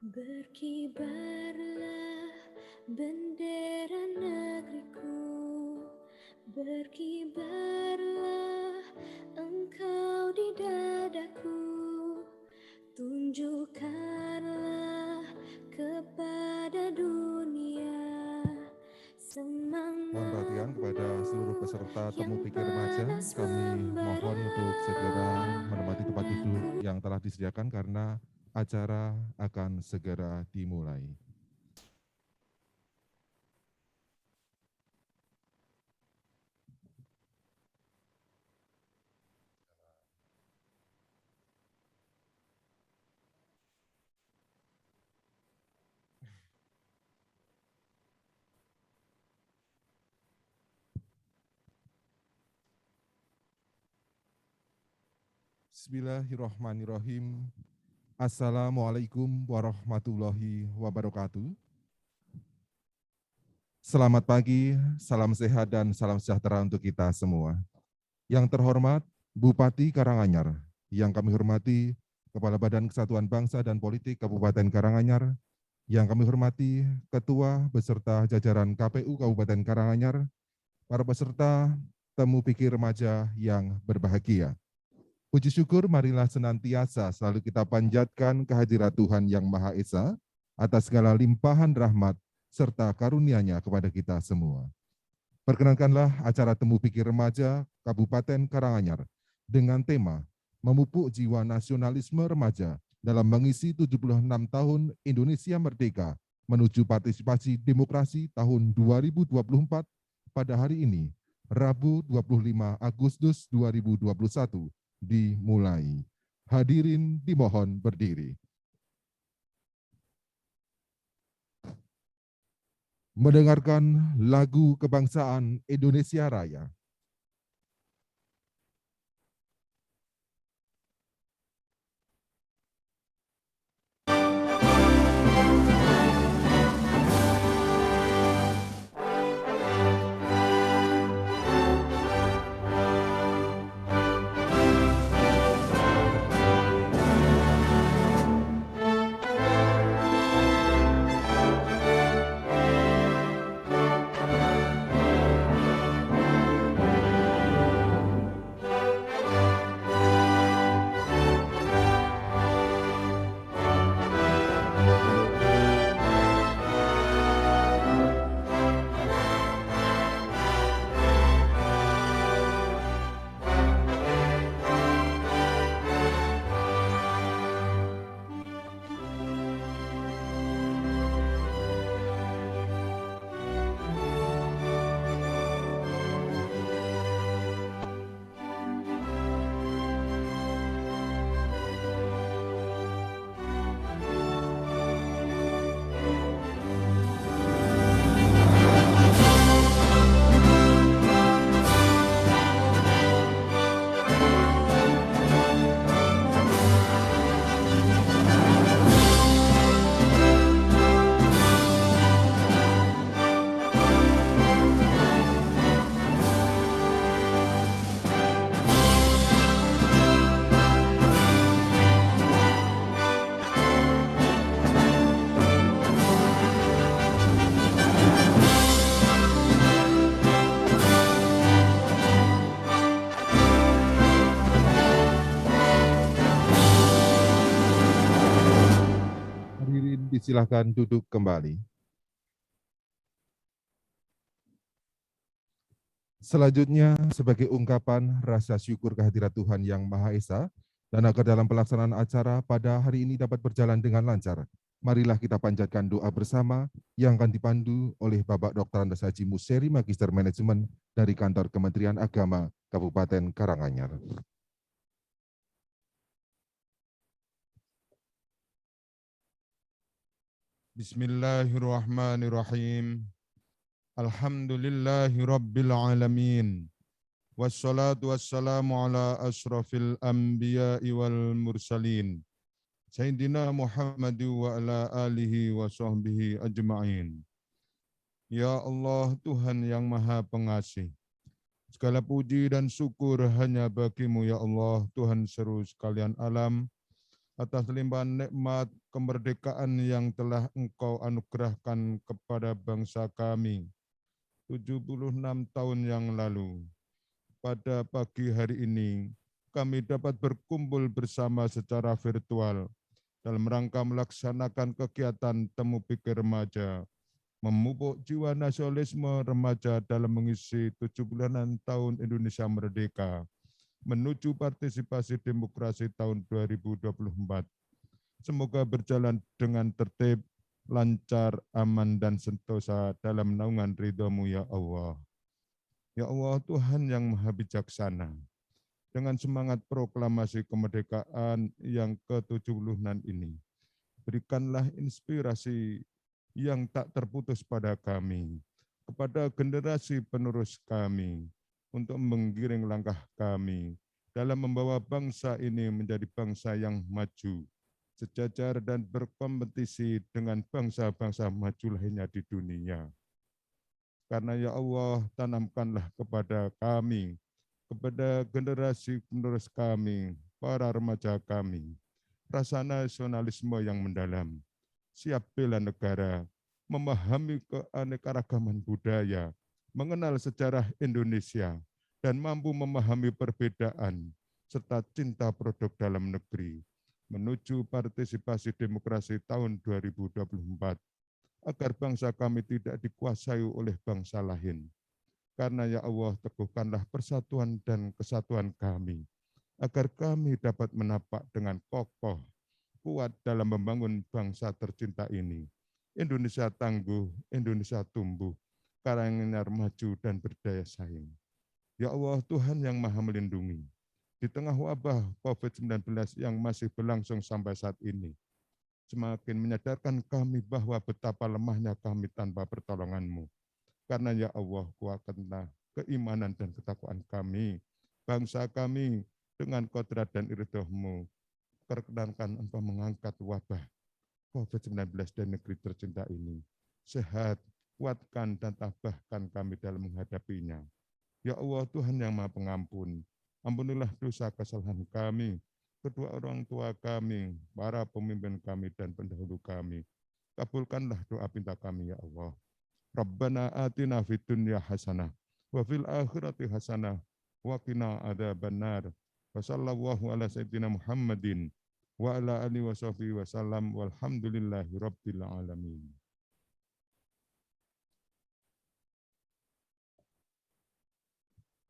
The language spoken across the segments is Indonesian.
Berkibarlah bendera negeriku, berkibarlah engkau di dadaku, tunjukkanlah kepada dunia Mohon perhatian semangatmu kepada seluruh peserta Temu yang Pikir Remaja. panas Kami mohon untuk segera menempati tempat duduk membara. yang telah disediakan karena acara akan segera dimulai. Bismillahirrahmanirrahim. Assalamualaikum warahmatullahi wabarakatuh. Selamat pagi, salam sehat dan salam sejahtera untuk kita semua. Yang terhormat Bupati Karanganyar, yang kami hormati Kepala Badan Kesatuan Bangsa dan Politik Kabupaten Karanganyar, yang kami hormati Ketua beserta jajaran KPU Kabupaten Karanganyar, para peserta Temu Pikir Remaja yang berbahagia. Puji syukur marilah senantiasa selalu kita panjatkan kehadirat Tuhan Yang Maha Esa atas segala limpahan rahmat serta karunia-Nya kepada kita semua. Perkenankanlah acara Temu Pikir Remaja Kabupaten Karanganyar dengan tema Memupuk Jiwa Nasionalisme Remaja dalam mengisi 76 tahun Indonesia Merdeka menuju partisipasi demokrasi tahun 2024 pada hari ini, Rabu 25 Agustus 2021, dimulai. Hadirin dimohon berdiri. Mendengarkan lagu kebangsaan Indonesia Raya. Hadirin disilakan duduk kembali. Selanjutnya, sebagai ungkapan rasa syukur kehadirat Tuhan Yang Maha Esa, dan agar dalam pelaksanaan acara pada hari ini dapat berjalan dengan lancar, marilah kita panjatkan doa bersama yang akan dipandu oleh Bapak Dr. Andes Haji Museri, Magister Manajemen dari Kantor Kementerian Agama Kabupaten Karanganyar. Bismillahirrahmanirrahim. Alhamdulillahi rabbil alamin. Wassalatu wassalamu ala asrafil anbiya'i wal mursalin. Sayyidina Muhammad wa ala alihi wa sahbihi ajma'in. Ya Allah, Tuhan yang Maha Pengasih, segala puji dan syukur hanya bagi-Mu ya Allah, Tuhan seru sekalian alam. atas limpahan nikmat kemerdekaan yang telah Engkau anugerahkan kepada bangsa kami 76 tahun yang lalu. Pada pagi hari ini, kami dapat berkumpul bersama secara virtual dalam rangka melaksanakan kegiatan Temu Pikir Remaja, memupuk jiwa nasionalisme remaja dalam mengisi 76 tahun Indonesia Merdeka, menuju partisipasi demokrasi tahun 2024. Semoga berjalan dengan tertib, lancar, aman, dan sentosa dalam naungan ridho-Mu ya Allah. Ya Allah, Tuhan yang Maha Bijaksana, dengan semangat proklamasi kemerdekaan yang ke-76 ini, berikanlah inspirasi yang tak terputus pada kami, kepada generasi penerus kami, untuk menggiring langkah kami dalam membawa bangsa ini menjadi bangsa yang maju, sejajar dan berkompetisi dengan bangsa-bangsa maju lainnya di dunia. Karena ya Allah, tanamkanlah kepada kami, kepada generasi penerus kami, para remaja kami, rasa nasionalisme yang mendalam, siap bela negara, memahami keanekaragaman budaya, mengenal sejarah Indonesia, dan mampu memahami perbedaan, serta cinta produk dalam negeri, menuju partisipasi demokrasi tahun 2024, agar bangsa kami tidak dikuasai oleh bangsa lain. Karena ya Allah, teguhkanlah persatuan dan kesatuan kami, agar kami dapat menapak dengan kokoh, kuat dalam membangun bangsa tercinta ini. Indonesia tangguh, Indonesia tumbuh, Karanganyar maju dan berdaya saing. Ya Allah, Tuhan yang Maha Melindungi, di tengah wabah COVID-19 yang masih berlangsung sampai saat ini, semakin menyadarkan kami bahwa betapa lemahnya kami tanpa pertolongan-Mu. Karena ya Allah, kuatkanlah keimanan dan ketakwaan kami, bangsa kami, dengan kodrat dan ridho-Mu. Perkenankan Engkau mengangkat wabah COVID-19 dan negeri tercinta ini. Sehat, kuatkan dan tabahkan kami dalam menghadapinya. Ya Allah, Tuhan yang Maha Pengampun, ampunilah dosa kesalahan kami, kedua orang tua kami, para pemimpin kami dan pendahulu kami. Kabulkanlah doa pinta kami ya Allah. Rabbana atina fid dunya hasanah wa fil akhirati hasanah wa qina adzabannar. Wa sallallahu ala sayyidina Muhammadin wa ala alihi wa sahbihi wasallam walhamdulillahi rabbil alamin.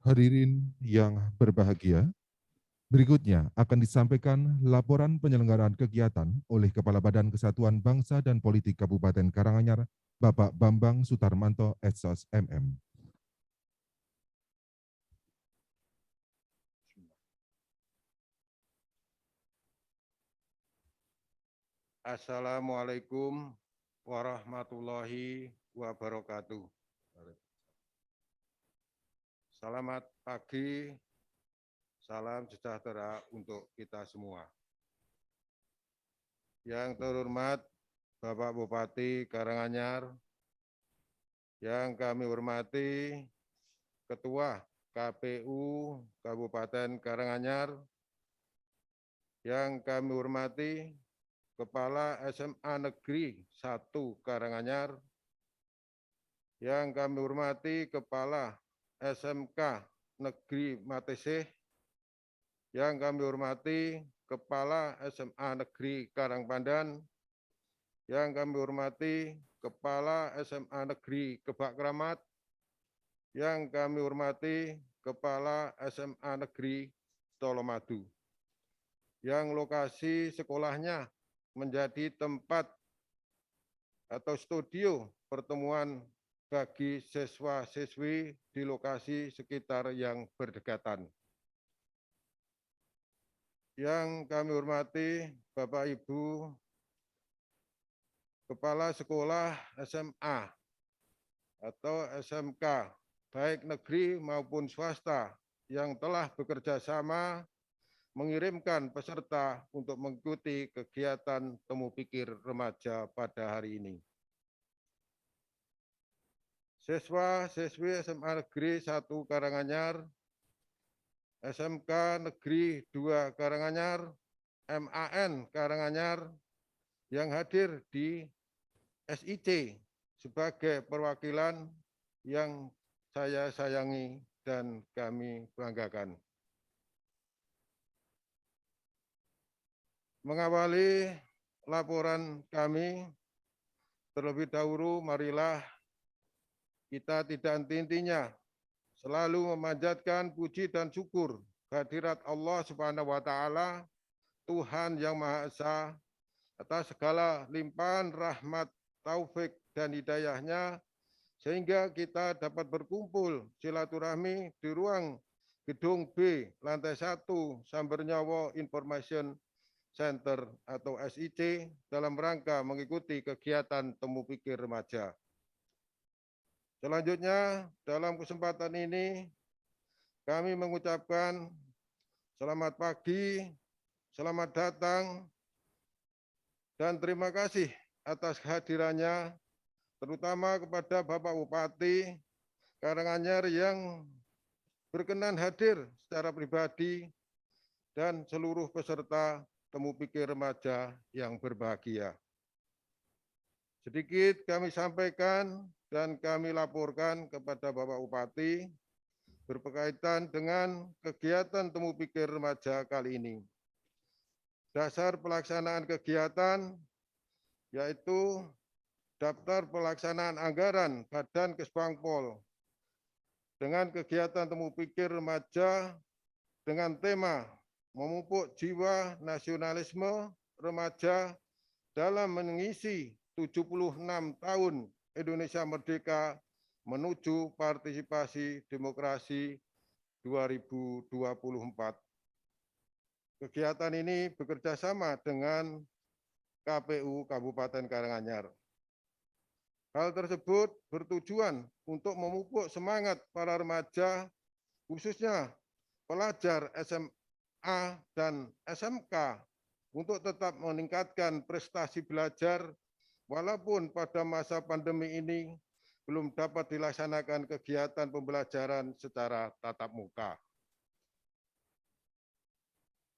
Hadirin yang berbahagia, berikutnya akan disampaikan laporan penyelenggaraan kegiatan oleh Kepala Badan Kesatuan Bangsa dan Politik Kabupaten Karanganyar, Bapak Bambang Sutarmanto, Etsos MM. Assalamualaikum warahmatullahi wabarakatuh. Selamat pagi, salam sejahtera untuk kita semua. Yang terhormat Bapak Bupati Karanganyar, yang kami hormati Ketua KPU Kabupaten Karanganyar, yang kami hormati Kepala SMA Negeri 1 Karanganyar, yang kami hormati Kepala SMK Negeri Matesih, yang kami hormati Kepala SMA Negeri Karangpandan, yang kami hormati Kepala SMA Negeri Kebak Kramat, yang kami hormati Kepala SMA Negeri Colomadu, yang lokasi sekolahnya menjadi tempat atau studio pertemuan bagi siswa-siswi di lokasi sekitar yang berdekatan. Yang kami hormati Bapak Ibu Kepala Sekolah SMA atau SMK, baik negeri maupun swasta, yang telah bekerja sama mengirimkan peserta untuk mengikuti kegiatan Temu Pikir Remaja pada hari ini. Siswa-siswi SMA Negeri 1 Karanganyar, SMK Negeri 2 Karanganyar, MAN Karanganyar yang hadir di SIC sebagai perwakilan yang saya sayangi dan kami banggakan. Mengawali laporan kami, terlebih dahulu marilah kita tidak henti-hentinya selalu memanjatkan puji dan syukur kehadirat Allah Subhanahu wa taala, Tuhan yang Maha Esa, atas segala limpahan rahmat, taufik dan hidayahnya, sehingga kita dapat berkumpul silaturahmi di ruang gedung B lantai 1 Sambernyawa Information Center atau SIC dalam rangka mengikuti kegiatan Temu Pikir Remaja. Selanjutnya, dalam kesempatan ini kami mengucapkan selamat pagi, selamat datang, dan terima kasih atas kehadirannya, terutama kepada Bapak Bupati Karanganyar yang berkenan hadir secara pribadi dan seluruh peserta Temu Pikir Remaja yang berbahagia. Sedikit kami sampaikan dan kami laporkan kepada Bapak Bupati berkaitan dengan kegiatan Temu Pikir Remaja kali ini. Dasar pelaksanaan kegiatan yaitu daftar pelaksanaan anggaran Badan Kesbangpol dengan kegiatan Temu Pikir Remaja dengan tema memupuk jiwa nasionalisme remaja dalam mengisi 76 tahun Indonesia Merdeka menuju partisipasi demokrasi 2024. Kegiatan ini bekerja sama dengan KPU Kabupaten Karanganyar. Hal tersebut bertujuan untuk memupuk semangat para remaja, khususnya pelajar SMA dan SMK, untuk tetap meningkatkan prestasi belajar walaupun pada masa pandemi ini belum dapat dilaksanakan kegiatan pembelajaran secara tatap muka.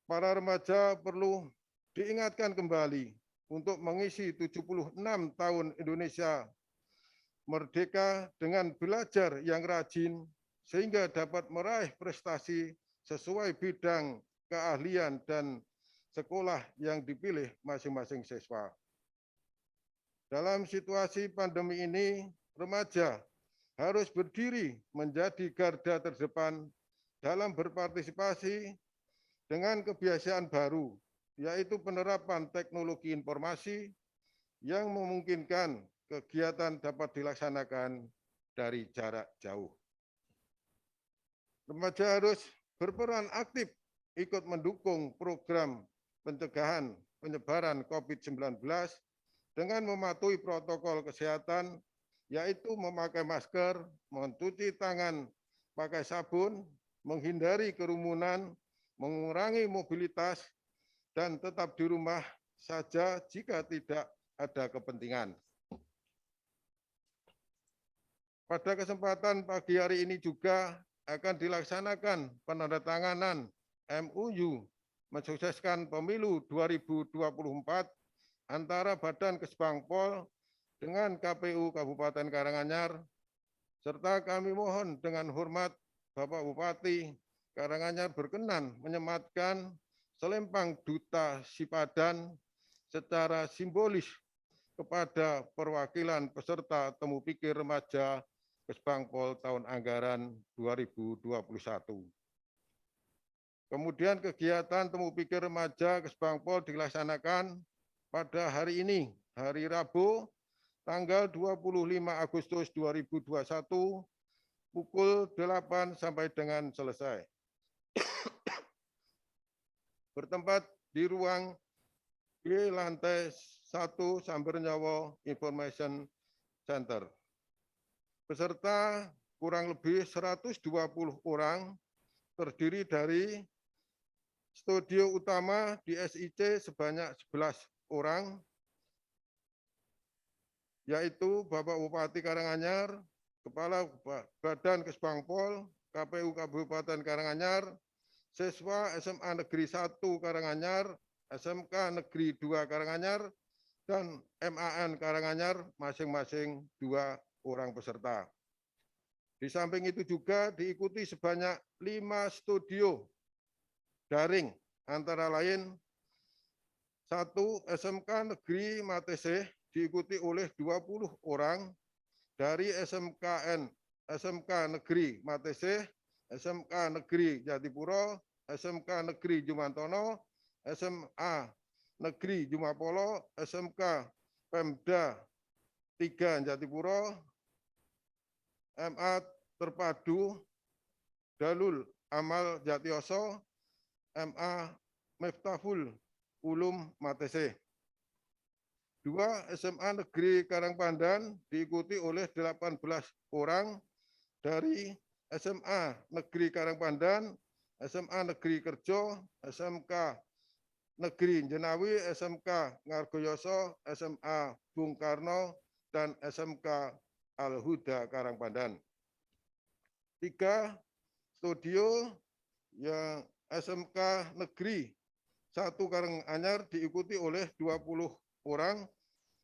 Para remaja perlu diingatkan kembali untuk mengisi 76 tahun Indonesia Merdeka dengan belajar yang rajin sehingga dapat meraih prestasi sesuai bidang keahlian dan sekolah yang dipilih masing-masing siswa. Dalam situasi pandemi ini, remaja harus berdiri menjadi garda terdepan dalam berpartisipasi dengan kebiasaan baru, yaitu penerapan teknologi informasi yang memungkinkan kegiatan dapat dilaksanakan dari jarak jauh. Remaja harus berperan aktif ikut mendukung program pencegahan penyebaran COVID-19 dengan mematuhi protokol kesehatan, yaitu memakai masker, mencuci tangan pakai sabun, menghindari kerumunan, mengurangi mobilitas, dan tetap di rumah saja jika tidak ada kepentingan. Pada kesempatan pagi hari ini juga akan dilaksanakan penandatanganan MOU mensukseskan pemilu 2024 antara Badan Kesbangpol dengan KPU Kabupaten Karanganyar, serta kami mohon dengan hormat Bapak Bupati Karanganyar berkenan menyematkan selempang duta Sipadan secara simbolis kepada perwakilan peserta Temu Pikir Remaja Kesbangpol tahun anggaran 2021. Kemudian kegiatan Temu Pikir Remaja Kesbangpol dilaksanakan pada hari ini, hari Rabu, tanggal 25 Agustus 2021, pukul 8 sampai dengan selesai. Bertempat di ruang di lantai 1 Sambernyawa Information Center. Peserta kurang lebih 120 orang, terdiri dari studio utama di SIC sebanyak 11 orang, yaitu Bapak Bupati Karanganyar, Kepala Badan Kesbangpol, KPU Kabupaten Karanganyar, siswa SMA Negeri 1 Karanganyar, SMK Negeri 2 Karanganyar, dan MAN Karanganyar masing-masing 2 orang peserta. Di samping itu juga diikuti sebanyak 5 studio daring, antara lain 1 SMK Negeri Mateseh diikuti oleh 20 orang dari SMK Negeri Mateseh, SMK Negeri Jatipuro, SMK Negeri Jumantono, SMA Negeri Jumapolo, SMK Pemda 3 Jatipuro, MA Terpadu Dalul Amal Jatioso, MA Miftahul Ulum Mateseh. 2 SMA Negeri Karangpandan diikuti oleh 18 orang dari SMA Negeri Karangpandan, SMA Negeri Kerjo, SMK Negeri Jenawi, SMK Ngargoyoso, SMA Bung Karno, dan SMK Al-Huda Karangpandan. 3 studio yang SMK Negeri 1 Karanganyar diikuti oleh 20 orang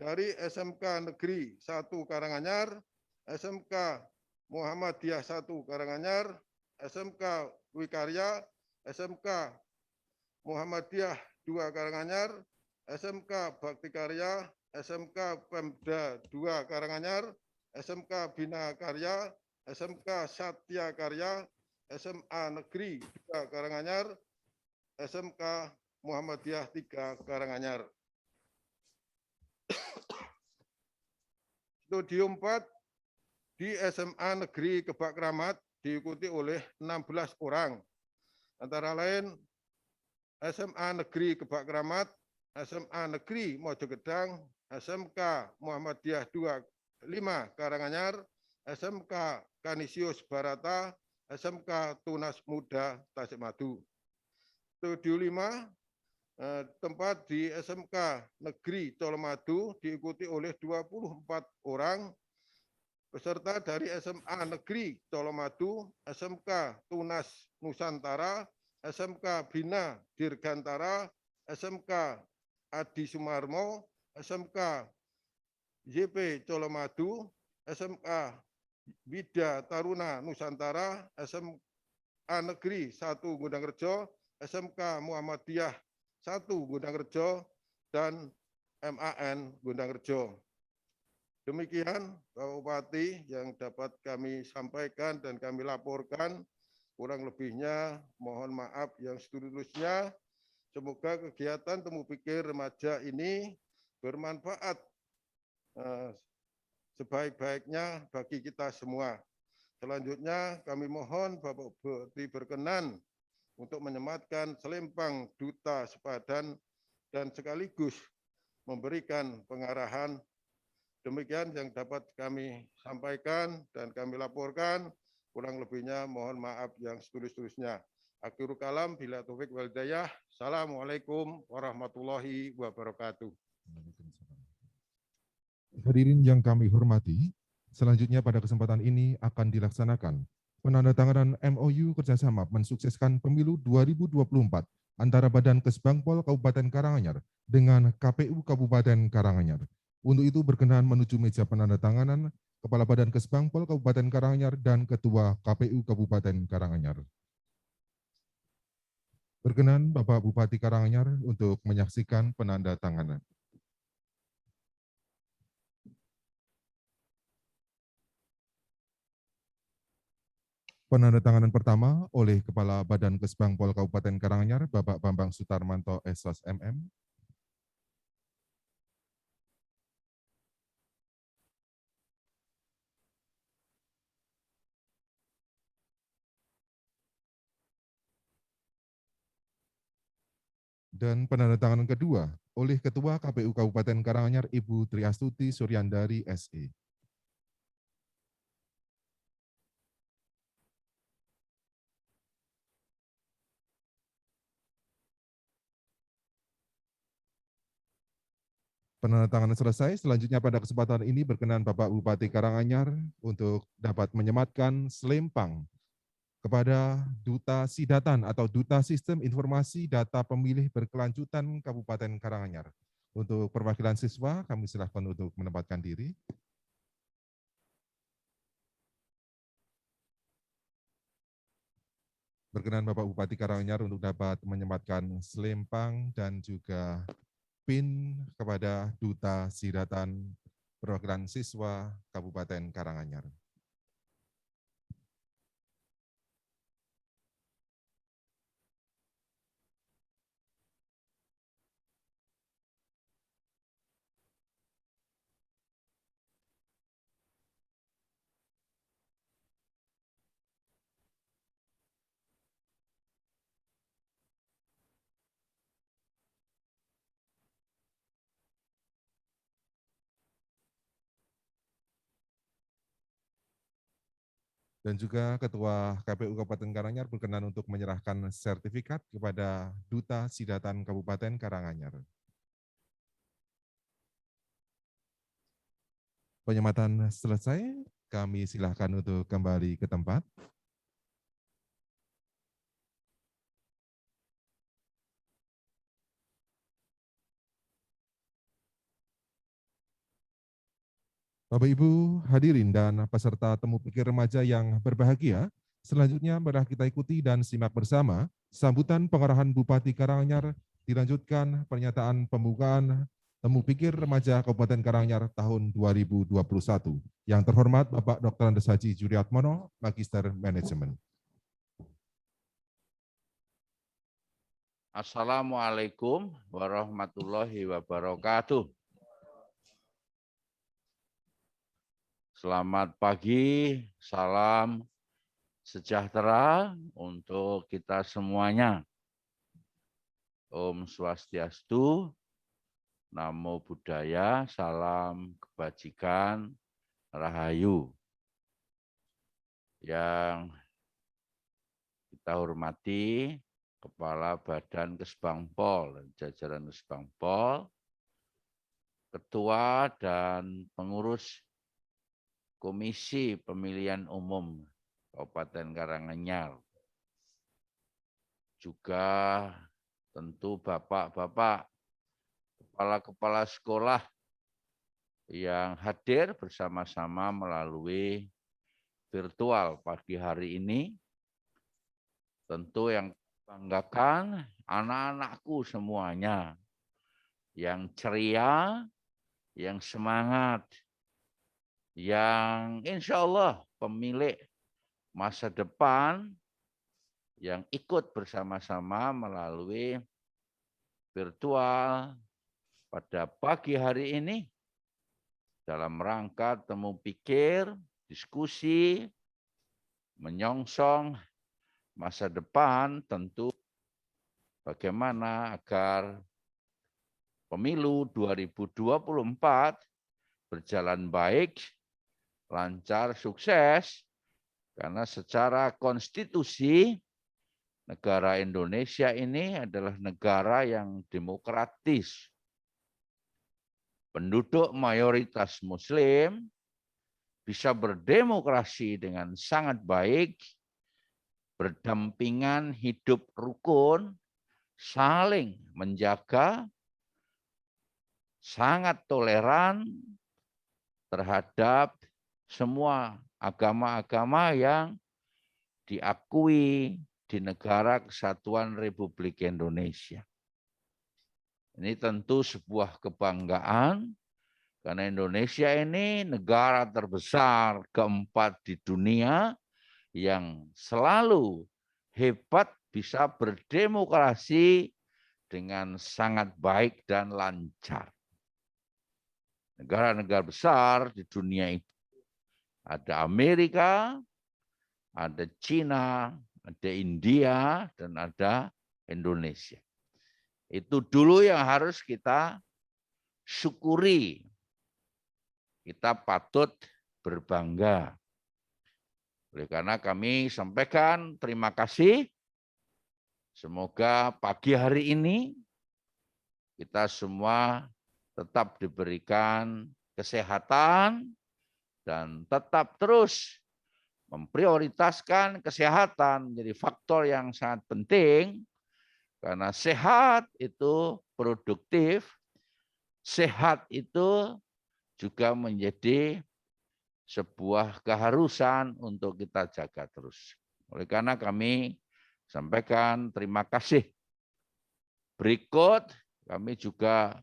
dari SMK Negeri 1 Karanganyar, SMK Muhammadiyah 1 Karanganyar, SMK Wikarya, SMK Muhammadiyah 2 Karanganyar, SMK Bakti Karya, SMK Pemda 2 Karanganyar, SMK Bina Karya, SMK Satya Karya, SMA Negeri 2 Karanganyar, SMK Muhammadiyah 3 Karanganyar. Studio 4 di SMA Negeri Kebak Kramat diikuti oleh 16 orang, antara lain SMA Negeri Kebak Kramat, SMA Negeri Mojogedang, SMK Muhammadiyah 5 Karanganyar, SMK Kanisius Barata, SMK Tunas Muda Tasikmadu. Studio 5 tempat di SMK Negeri Colomadu diikuti oleh 24 orang peserta dari SMA Negeri Colomadu, SMK Tunas Nusantara, SMK Bina Dirgantara, SMK Adi Sumarmo, SMK YP Colomadu, SMK Bida Taruna Nusantara, SMA Negeri 1 Gundangrejo, SMK Muhammadiyah 1 Gundangrejo, dan MAN Gundangrejo. Demikian Bapak Bupati yang dapat kami sampaikan dan kami laporkan. Kurang lebihnya mohon maaf yang setulusnya. Semoga kegiatan temu pikir remaja ini bermanfaat sebaik-baiknya bagi kita semua. Selanjutnya kami mohon Bapak Bupati berkenan untuk menyematkan selempang duta sepadan dan sekaligus memberikan pengarahan. Demikian yang dapat kami sampaikan dan kami laporkan. Kurang lebihnya mohon maaf yang setulus-tulusnya. Akhirul kalam bila taufik wal hidayah. Assalamualaikum warahmatullahi wabarakatuh. Hadirin yang kami hormati, selanjutnya pada kesempatan ini akan dilaksanakan penandatanganan MOU kerjasama mensukseskan pemilu 2024 antara Badan Kesbangpol Kabupaten Karanganyar dengan KPU Kabupaten Karanganyar. Untuk itu berkenan menuju meja penandatanganan Kepala Badan Kesbangpol Kabupaten Karanganyar dan Ketua KPU Kabupaten Karanganyar. Berkenan Bapak Bupati Karanganyar untuk menyaksikan penandatanganan. Penandatanganan pertama oleh Kepala Badan Kesbangpol Kabupaten Karanganyar, Bapak Bambang Sutarmanto SOS MM. Dan penandatanganan kedua oleh Ketua KPU Kabupaten Karanganyar, Ibu Triastuti Suryandari SE. Penandatanganan selesai. Selanjutnya pada kesempatan ini berkenan Bapak Bupati Karanganyar untuk dapat menyematkan selempang kepada Duta Sidatan atau Duta Sistem Informasi Data Pemilih Berkelanjutan Kabupaten Karanganyar. Untuk perwakilan siswa, kami silakan untuk menempatkan diri. Berkenan Bapak Bupati Karanganyar untuk dapat menyematkan selempang dan juga PIN kepada Duta Sidatan perwakilan siswa Kabupaten Karanganyar. Dan juga Ketua KPU Kabupaten Karanganyar berkenan untuk menyerahkan sertifikat kepada Duta Sidatan Kabupaten Karanganyar. Penyematan selesai, kami silakan untuk kembali ke tempat. Bapak Ibu hadirin dan peserta temu pikir remaja yang berbahagia, selanjutnya marilah kita ikuti dan simak bersama sambutan pengarahan Bupati Karanganyar, dilanjutkan pernyataan pembukaan temu pikir remaja Kabupaten Karanganyar tahun 2021. Yang terhormat Bapak Dr. Andes Haji Juliatmono, Magister Manajemen. Assalamualaikum warahmatullahi wabarakatuh. Selamat pagi, salam sejahtera untuk kita semuanya. Om Swastiastu, Namo Buddhaya, salam kebajikan, rahayu. Yang kita hormati, Kepala Badan Kesbangpol dan jajaran Kesbangpol, Ketua dan pengurus Komisi Pemilihan Umum Kabupaten Karanganyar, juga tentu bapak-bapak, kepala-kepala sekolah yang hadir bersama-sama melalui virtual pagi hari ini. Tentu yang banggakan anak-anakku semuanya yang ceria, yang semangat, yang insya Allah pemilik masa depan yang ikut bersama-sama melalui virtual pada pagi hari ini dalam rangka temu pikir, diskusi, menyongsong masa depan, tentu bagaimana agar pemilu 2024 berjalan baik, lancar, sukses, karena secara konstitusi negara Indonesia ini adalah negara yang demokratis. Penduduk mayoritas Muslim bisa berdemokrasi dengan sangat baik, berdampingan hidup rukun, saling menjaga, sangat toleran terhadap semua agama-agama yang diakui di negara Kesatuan Republik Indonesia. Ini tentu sebuah kebanggaan karena Indonesia ini negara terbesar keempat di dunia yang selalu hebat bisa berdemokrasi dengan sangat baik dan lancar. Negara-negara besar di dunia itu ada Amerika, ada Cina, ada India, dan ada Indonesia. Itu dulu yang harus kita syukuri. Kita patut berbangga. Oleh karena kami sampaikan terima kasih. Semoga pagi hari ini kita semua tetap diberikan kesehatan dan tetap terus memprioritaskan kesehatan menjadi faktor yang sangat penting, karena sehat itu produktif, sehat itu juga menjadi sebuah keharusan untuk kita jaga terus. Oleh karena kami sampaikan terima kasih. Berikut kami juga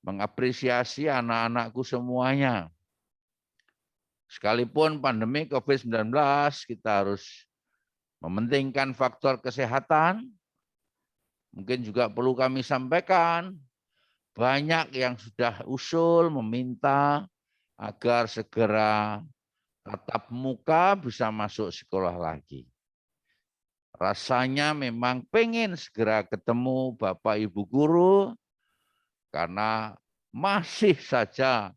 mengapresiasi anak-anakku semuanya. Sekalipun pandemi COVID-19, kita harus mementingkan faktor kesehatan. Mungkin juga perlu kami sampaikan, banyak yang sudah usul meminta agar segera tatap muka bisa masuk sekolah lagi. Rasanya memang pengen segera ketemu Bapak Ibu guru, karena masih saja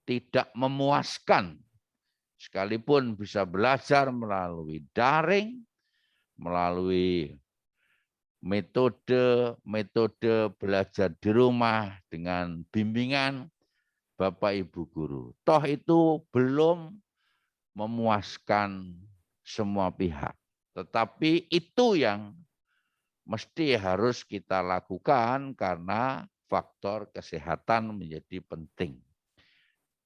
tidak memuaskan. Sekalipun bisa belajar melalui daring, melalui metode belajar di rumah dengan bimbingan Bapak Ibu guru. Toh itu belum memuaskan semua pihak. Tetapi itu yang mesti harus kita lakukan karena faktor kesehatan menjadi penting.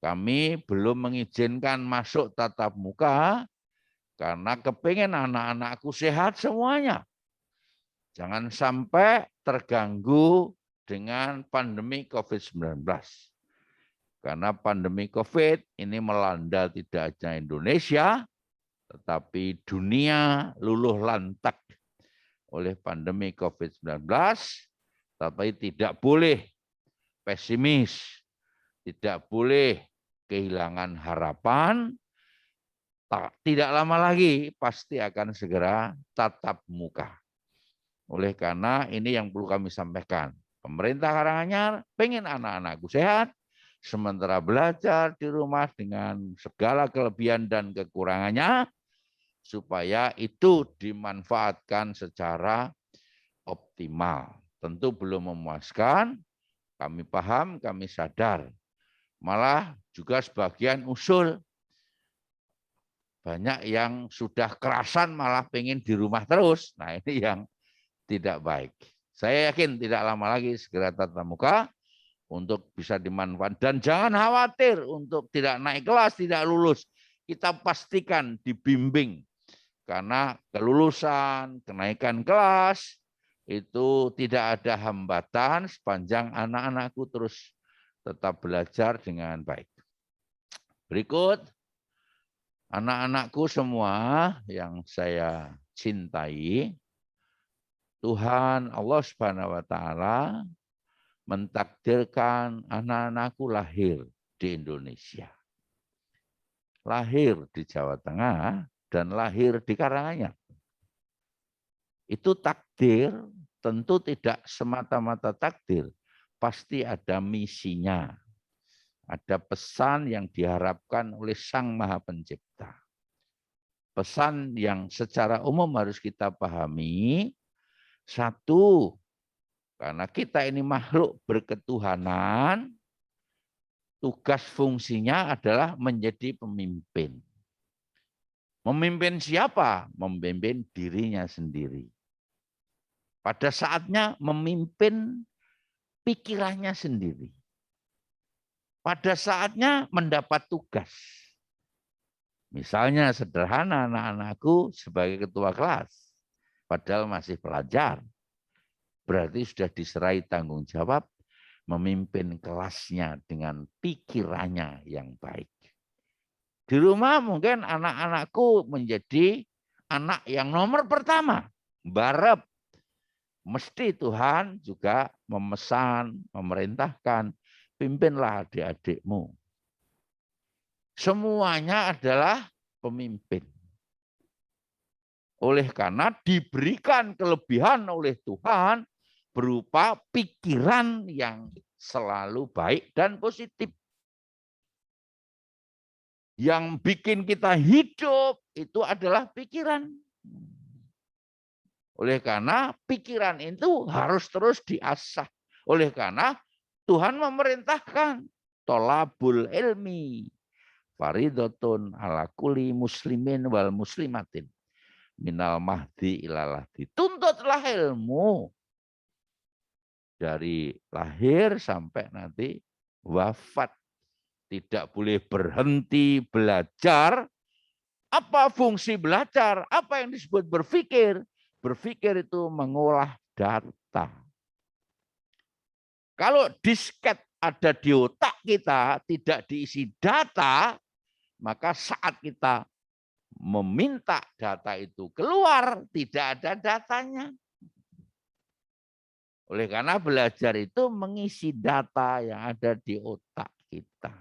Kami belum mengizinkan masuk tatap muka karena kepengen anak-anakku sehat semuanya. Jangan sampai terganggu dengan pandemi COVID-19. Karena pandemi COVID ini melanda tidak hanya Indonesia, tetapi dunia luluh lantak oleh pandemi COVID-19. Tapi tidak boleh pesimis, tidak boleh kehilangan harapan. Tidak lama lagi pasti akan segera tatap muka. Oleh karena ini yang perlu kami sampaikan. Pemerintah Karanganyar pengen anak-anakku sehat, sementara belajar di rumah dengan segala kelebihan dan kekurangannya, supaya itu dimanfaatkan secara optimal. Tentu belum memuaskan, kami paham, kami sadar. Malah juga sebagian usul, banyak yang sudah kerasan malah pengen di rumah terus. Nah ini yang tidak baik. Saya yakin tidak lama lagi segera tatap muka untuk bisa dimanfaatkan. Dan jangan khawatir untuk tidak naik kelas, tidak lulus. Kita pastikan dibimbing. Karena kelulusan, kenaikan kelas, itu tidak ada hambatan sepanjang anak-anakku terus tetap belajar dengan baik. Berikut, anak-anakku semua yang saya cintai, Tuhan Allah Subhanahu wa taala mentakdirkan anak-anakku lahir di Indonesia. Lahir di Jawa Tengah dan lahir di Karanganyar. Itu takdir, tentu tidak semata-mata takdir, pasti ada misinya. Ada pesan yang diharapkan oleh Sang Maha Pencipta. Pesan yang secara umum harus kita pahami, satu, karena kita ini makhluk berketuhanan, tugas fungsinya adalah menjadi pemimpin. Memimpin siapa? Memimpin dirinya sendiri. Pada saatnya memimpin pikirannya sendiri. Pada saatnya mendapat tugas. Misalnya sederhana, anak-anakku sebagai ketua kelas, padahal masih pelajar, berarti sudah diserai tanggung jawab memimpin kelasnya dengan pikirannya yang baik. Di rumah mungkin anak-anakku menjadi anak yang nomor pertama, barep. Mesti Tuhan juga memesan, memerintahkan, pimpinlah adik-adikmu. Semuanya adalah pemimpin. Oleh karena diberikan kelebihan oleh Tuhan berupa pikiran yang selalu baik dan positif. Yang bikin kita hidup itu adalah pikiran. Oleh karena pikiran itu harus terus diasah. Oleh karena Tuhan memerintahkan tolabul ilmi, faridotun ala kulli muslimin wal muslimatin minal mahdi ilalah. Dituntutlah ilmu dari lahir sampai nanti wafat. Tidak boleh berhenti belajar. Apa fungsi belajar? Apa yang disebut berpikir? Berpikir itu mengolah data. Kalau disket ada di otak kita, tidak diisi data, maka saat kita meminta data itu keluar, tidak ada datanya. Oleh karena belajar itu mengisi data yang ada di otak kita.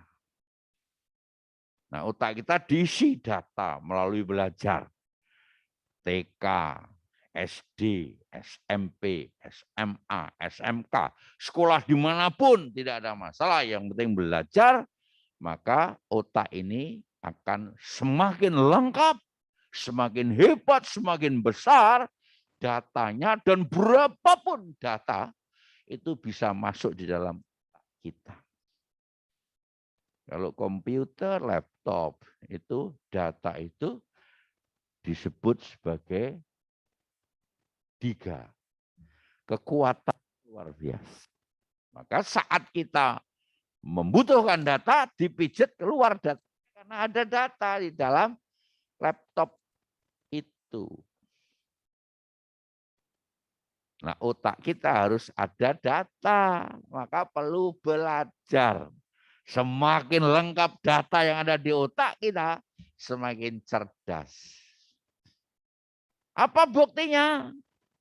Nah, otak kita diisi data melalui belajar. TK, SD, SMP, SMA, SMK, sekolah dimanapun tidak ada masalah. Yang penting belajar, maka otak ini akan semakin lengkap, semakin hebat, semakin besar datanya, dan berapapun data itu bisa masuk di dalam otak kita. Kalau komputer, laptop, itu data itu disebut sebagai giga. Kekuatan luar biasa. Maka saat kita membutuhkan data, dipijit keluar data. Karena ada data di dalam laptop itu. Nah, otak kita harus ada data. Maka perlu belajar. Semakin lengkap data yang ada di otak kita, semakin cerdas. Apa buktinya?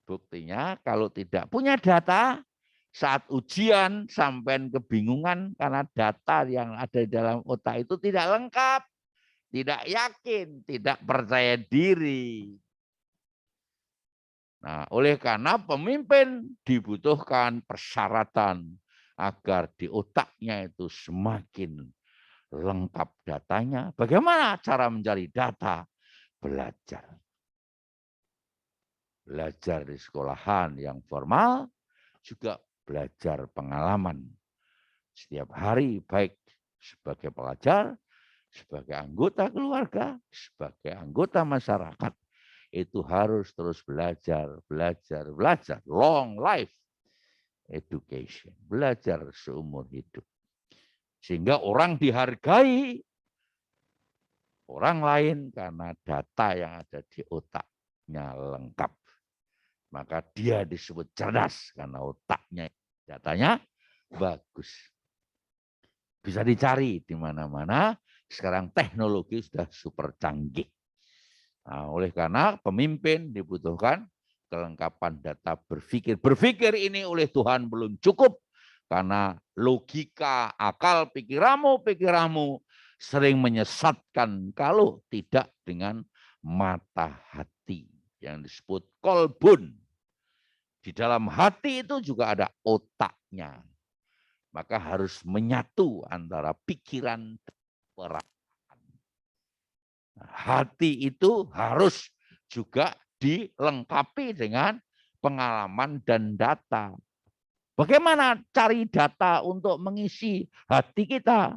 Buktinya kalau tidak punya data, saat ujian sampai kebingungan karena data yang ada di dalam otak itu tidak lengkap, tidak yakin, tidak percaya diri. Nah, oleh karena pemimpin dibutuhkan persyaratan agar di otaknya itu semakin lengkap datanya. Bagaimana cara mencari data? Belajar. Belajar di sekolahan yang formal, juga belajar pengalaman. Setiap hari, baik sebagai pelajar, sebagai anggota keluarga, sebagai anggota masyarakat, itu harus terus belajar, belajar, belajar. Long life education, belajar seumur hidup. Sehingga orang dihargai orang lain karena data yang ada di otaknya lengkap. Maka dia disebut cerdas karena otaknya, datanya bagus. Bisa dicari di mana-mana. Sekarang teknologi sudah super canggih. Nah, oleh karena pemimpin dibutuhkan kelengkapan data berpikir. Berpikir ini oleh Tuhan belum cukup. Karena logika, akal, pikiranmu sering menyesatkan kalau tidak dengan mata hati. Yang disebut kolbun. Di dalam hati itu juga ada otaknya. Maka harus menyatu antara pikiran dan perasaan. Hati itu harus juga dilengkapi dengan pengalaman dan data. Bagaimana cari data untuk mengisi hati kita?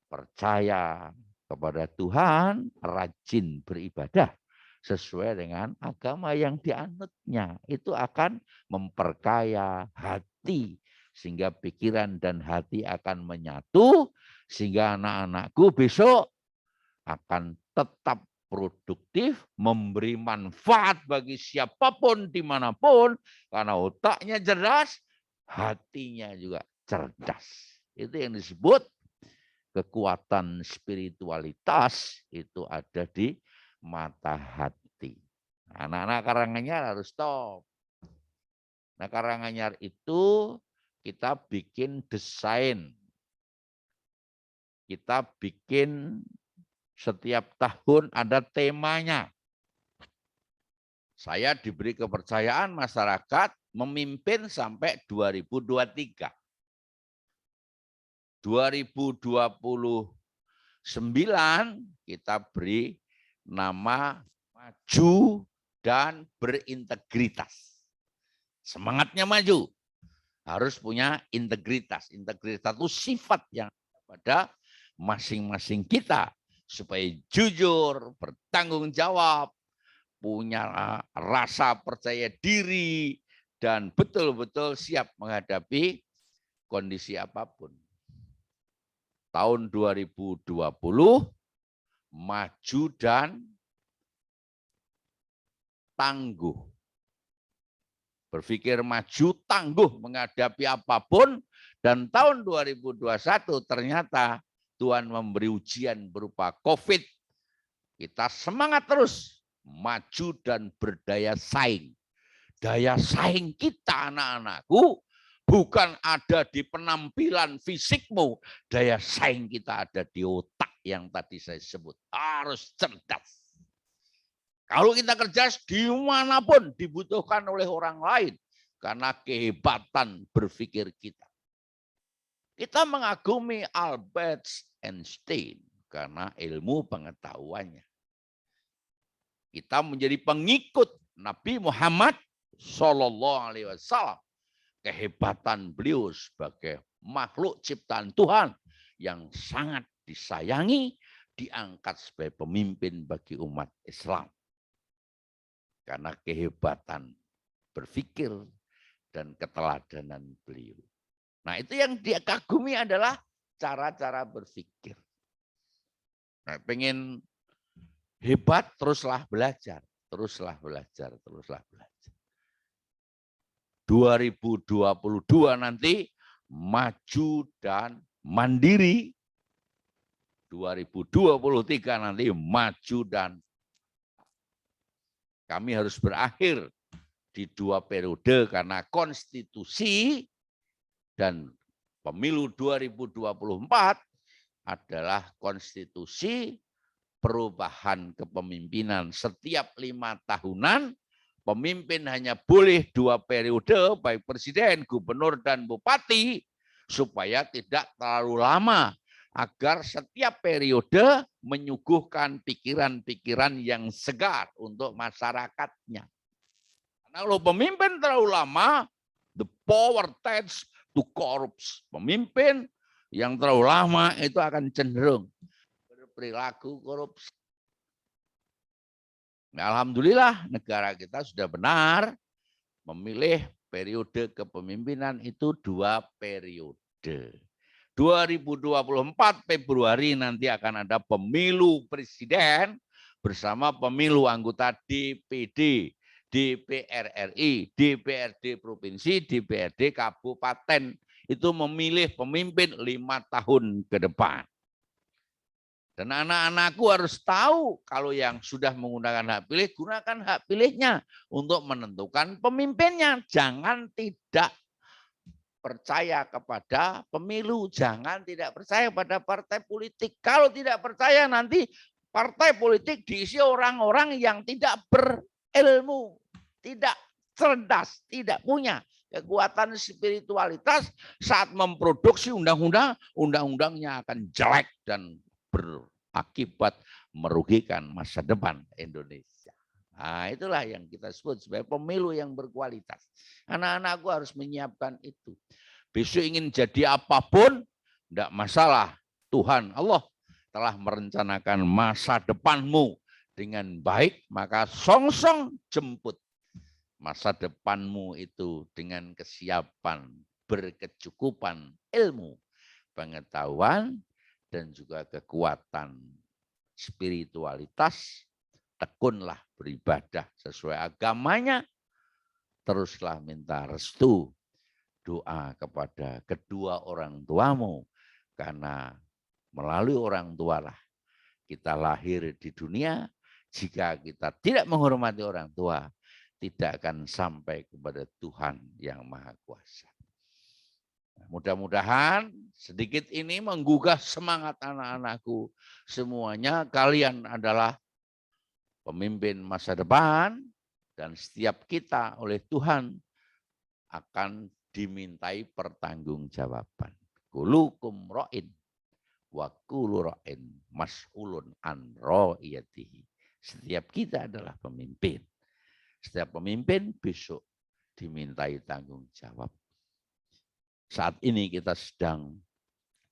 Percaya kepada Tuhan, rajin beribadah sesuai dengan agama yang dianutnya. Itu akan memperkaya hati, sehingga pikiran dan hati akan menyatu, sehingga anak-anakku besok akan tetap produktif, memberi manfaat bagi siapapun dimanapun, karena otaknya cerdas, hatinya juga cerdas. Itu yang disebut kekuatan spiritualitas, itu ada di mata hati. Anak-anak Karanganyar harus stop. Nah, Karanganyar itu kita bikin desain. Kita bikin setiap tahun ada temanya. Saya diberi kepercayaan masyarakat memimpin sampai 2023. 2029 kita beri nama maju dan berintegritas. Semangatnya maju, harus punya integritas. Integritas itu sifat yang pada masing-masing kita supaya jujur, bertanggung jawab, punya rasa percaya diri, dan betul-betul siap menghadapi kondisi apapun. Tahun 2020 maju dan tangguh. Berpikir maju, tangguh menghadapi apapun, dan tahun 2021 ternyata Tuhan memberi ujian berupa COVID. Kita semangat terus maju dan berdaya saing. Daya saing kita anak-anakku bukan ada di penampilan fisikmu. Daya saing kita ada di otak yang tadi saya sebut. Harus cerdas. Kalau kita kerja dimanapun dibutuhkan oleh orang lain. Karena kehebatan berpikir kita. Kita mengagumi Albert Einstein karena ilmu pengetahuannya. Kita menjadi pengikut Nabi Muhammad Sallallahu Alaihi Wasallam. Kehebatan beliau sebagai makhluk ciptaan Tuhan yang sangat disayangi, diangkat sebagai pemimpin bagi umat Islam. Karena kehebatan berpikir dan keteladanan beliau. Nah, itu yang dia kagumi adalah cara-cara berpikir. Nah, pengen hebat, teruslah belajar, teruslah belajar, teruslah belajar. 2022 nanti maju dan mandiri. 2023 nanti maju dan kami harus berakhir di 2 periode karena konstitusi dan pemilu 2024 adalah konstitusi perubahan kepemimpinan. Setiap 5 tahunan pemimpin hanya boleh 2 periode baik presiden, gubernur, dan bupati supaya tidak terlalu lama. Agar setiap periode menyuguhkan pikiran-pikiran yang segar untuk masyarakatnya. Karena kalau pemimpin terlalu lama, the power tends to corrupt. Pemimpin yang terlalu lama itu akan cenderung berperilaku korupsi. Nah, alhamdulillah negara kita sudah benar memilih periode kepemimpinan itu 2 periode. 2024 Februari nanti akan ada pemilu presiden bersama pemilu anggota DPD, DPR RI, DPRD provinsi, DPRD kabupaten. Itu memilih pemimpin 5 tahun ke depan. Dan anak-anakku harus tahu kalau yang sudah menggunakan hak pilih, gunakan hak pilihnya untuk menentukan pemimpinnya. Jangan tidak percaya kepada pemilu, jangan tidak percaya pada partai politik. Kalau tidak percaya nanti partai politik diisi orang-orang yang tidak berilmu, tidak cerdas, tidak punya kekuatan spiritualitas. Saat memproduksi undang-undang, undang-undangnya akan jelek dan berakibat merugikan masa depan Indonesia. Nah, itulah yang kita sebut sebagai pemilu yang berkualitas. Anak-anakku harus menyiapkan itu. Besok ingin jadi apapun, tidak masalah. Tuhan Allah telah merencanakan masa depanmu dengan baik, maka song-song jemput masa depanmu itu dengan kesiapan, berkecukupan ilmu, pengetahuan, dan juga kekuatan spiritualitas. Tekunlah beribadah sesuai agamanya, teruslah minta restu, doa kepada kedua orang tuamu, karena melalui orang tualah kita lahir di dunia. Jika kita tidak menghormati orang tua, tidak akan sampai kepada Tuhan yang Maha Kuasa. Mudah-mudahan sedikit ini menggugah semangat anak-anakku semuanya. Kalian adalah pemimpin masa depan, dan setiap kita oleh Tuhan akan dimintai pertanggungjawaban. Kulukum ra'in wa kullu ra'in mas'ulun an ra'iyatihi. Setiap kita adalah pemimpin. Setiap pemimpin besok dimintai tanggung jawab. Saat ini kita sedang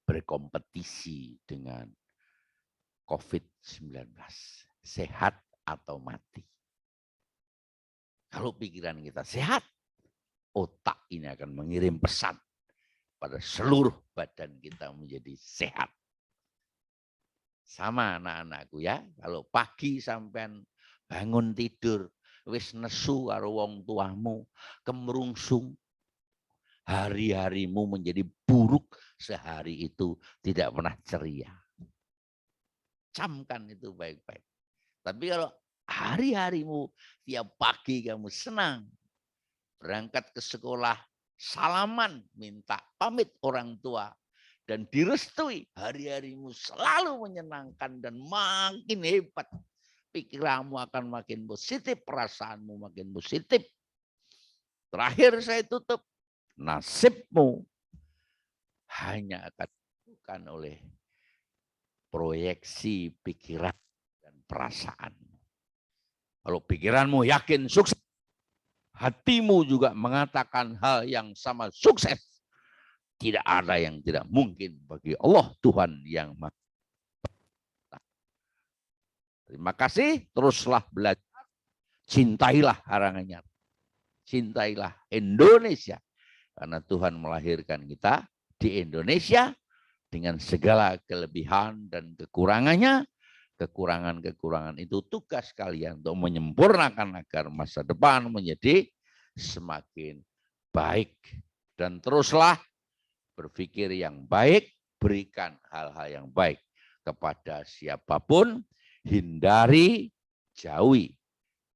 berkompetisi dengan COVID-19. Sehat atau mati. Kalau pikiran kita sehat, otak ini akan mengirim pesan pada seluruh badan kita menjadi sehat. Sama anak-anakku ya, kalau pagi sampean bangun tidur, wis nesu karo wong tuamu, kemerungsung, hari-harimu menjadi buruk, sehari itu tidak pernah ceria. Camkan itu baik-baik. Tapi kalau hari-harimu tiap pagi kamu senang, berangkat ke sekolah, salaman, minta pamit orang tua, dan direstui, hari-harimu selalu menyenangkan dan makin hebat. Pikiranmu akan makin positif, perasaanmu makin positif. Terakhir saya tutup, nasibmu hanya akan ditentukan oleh proyeksi pikiran dan perasaan. Kalau pikiranmu yakin sukses, hatimu juga mengatakan hal yang sama sukses. Tidak ada yang tidak mungkin bagi Allah Tuhan yang Maha. Terima kasih, teruslah belajar. Cintailah Karanganyar. Cintailah Indonesia. Karena Tuhan melahirkan kita di Indonesia dengan segala kelebihan dan kekurangannya. Kekurangan-kekurangan itu tugas kalian untuk menyempurnakan agar masa depan menjadi semakin baik. Dan teruslah berpikir yang baik, berikan hal-hal yang baik kepada siapapun, hindari, jauhi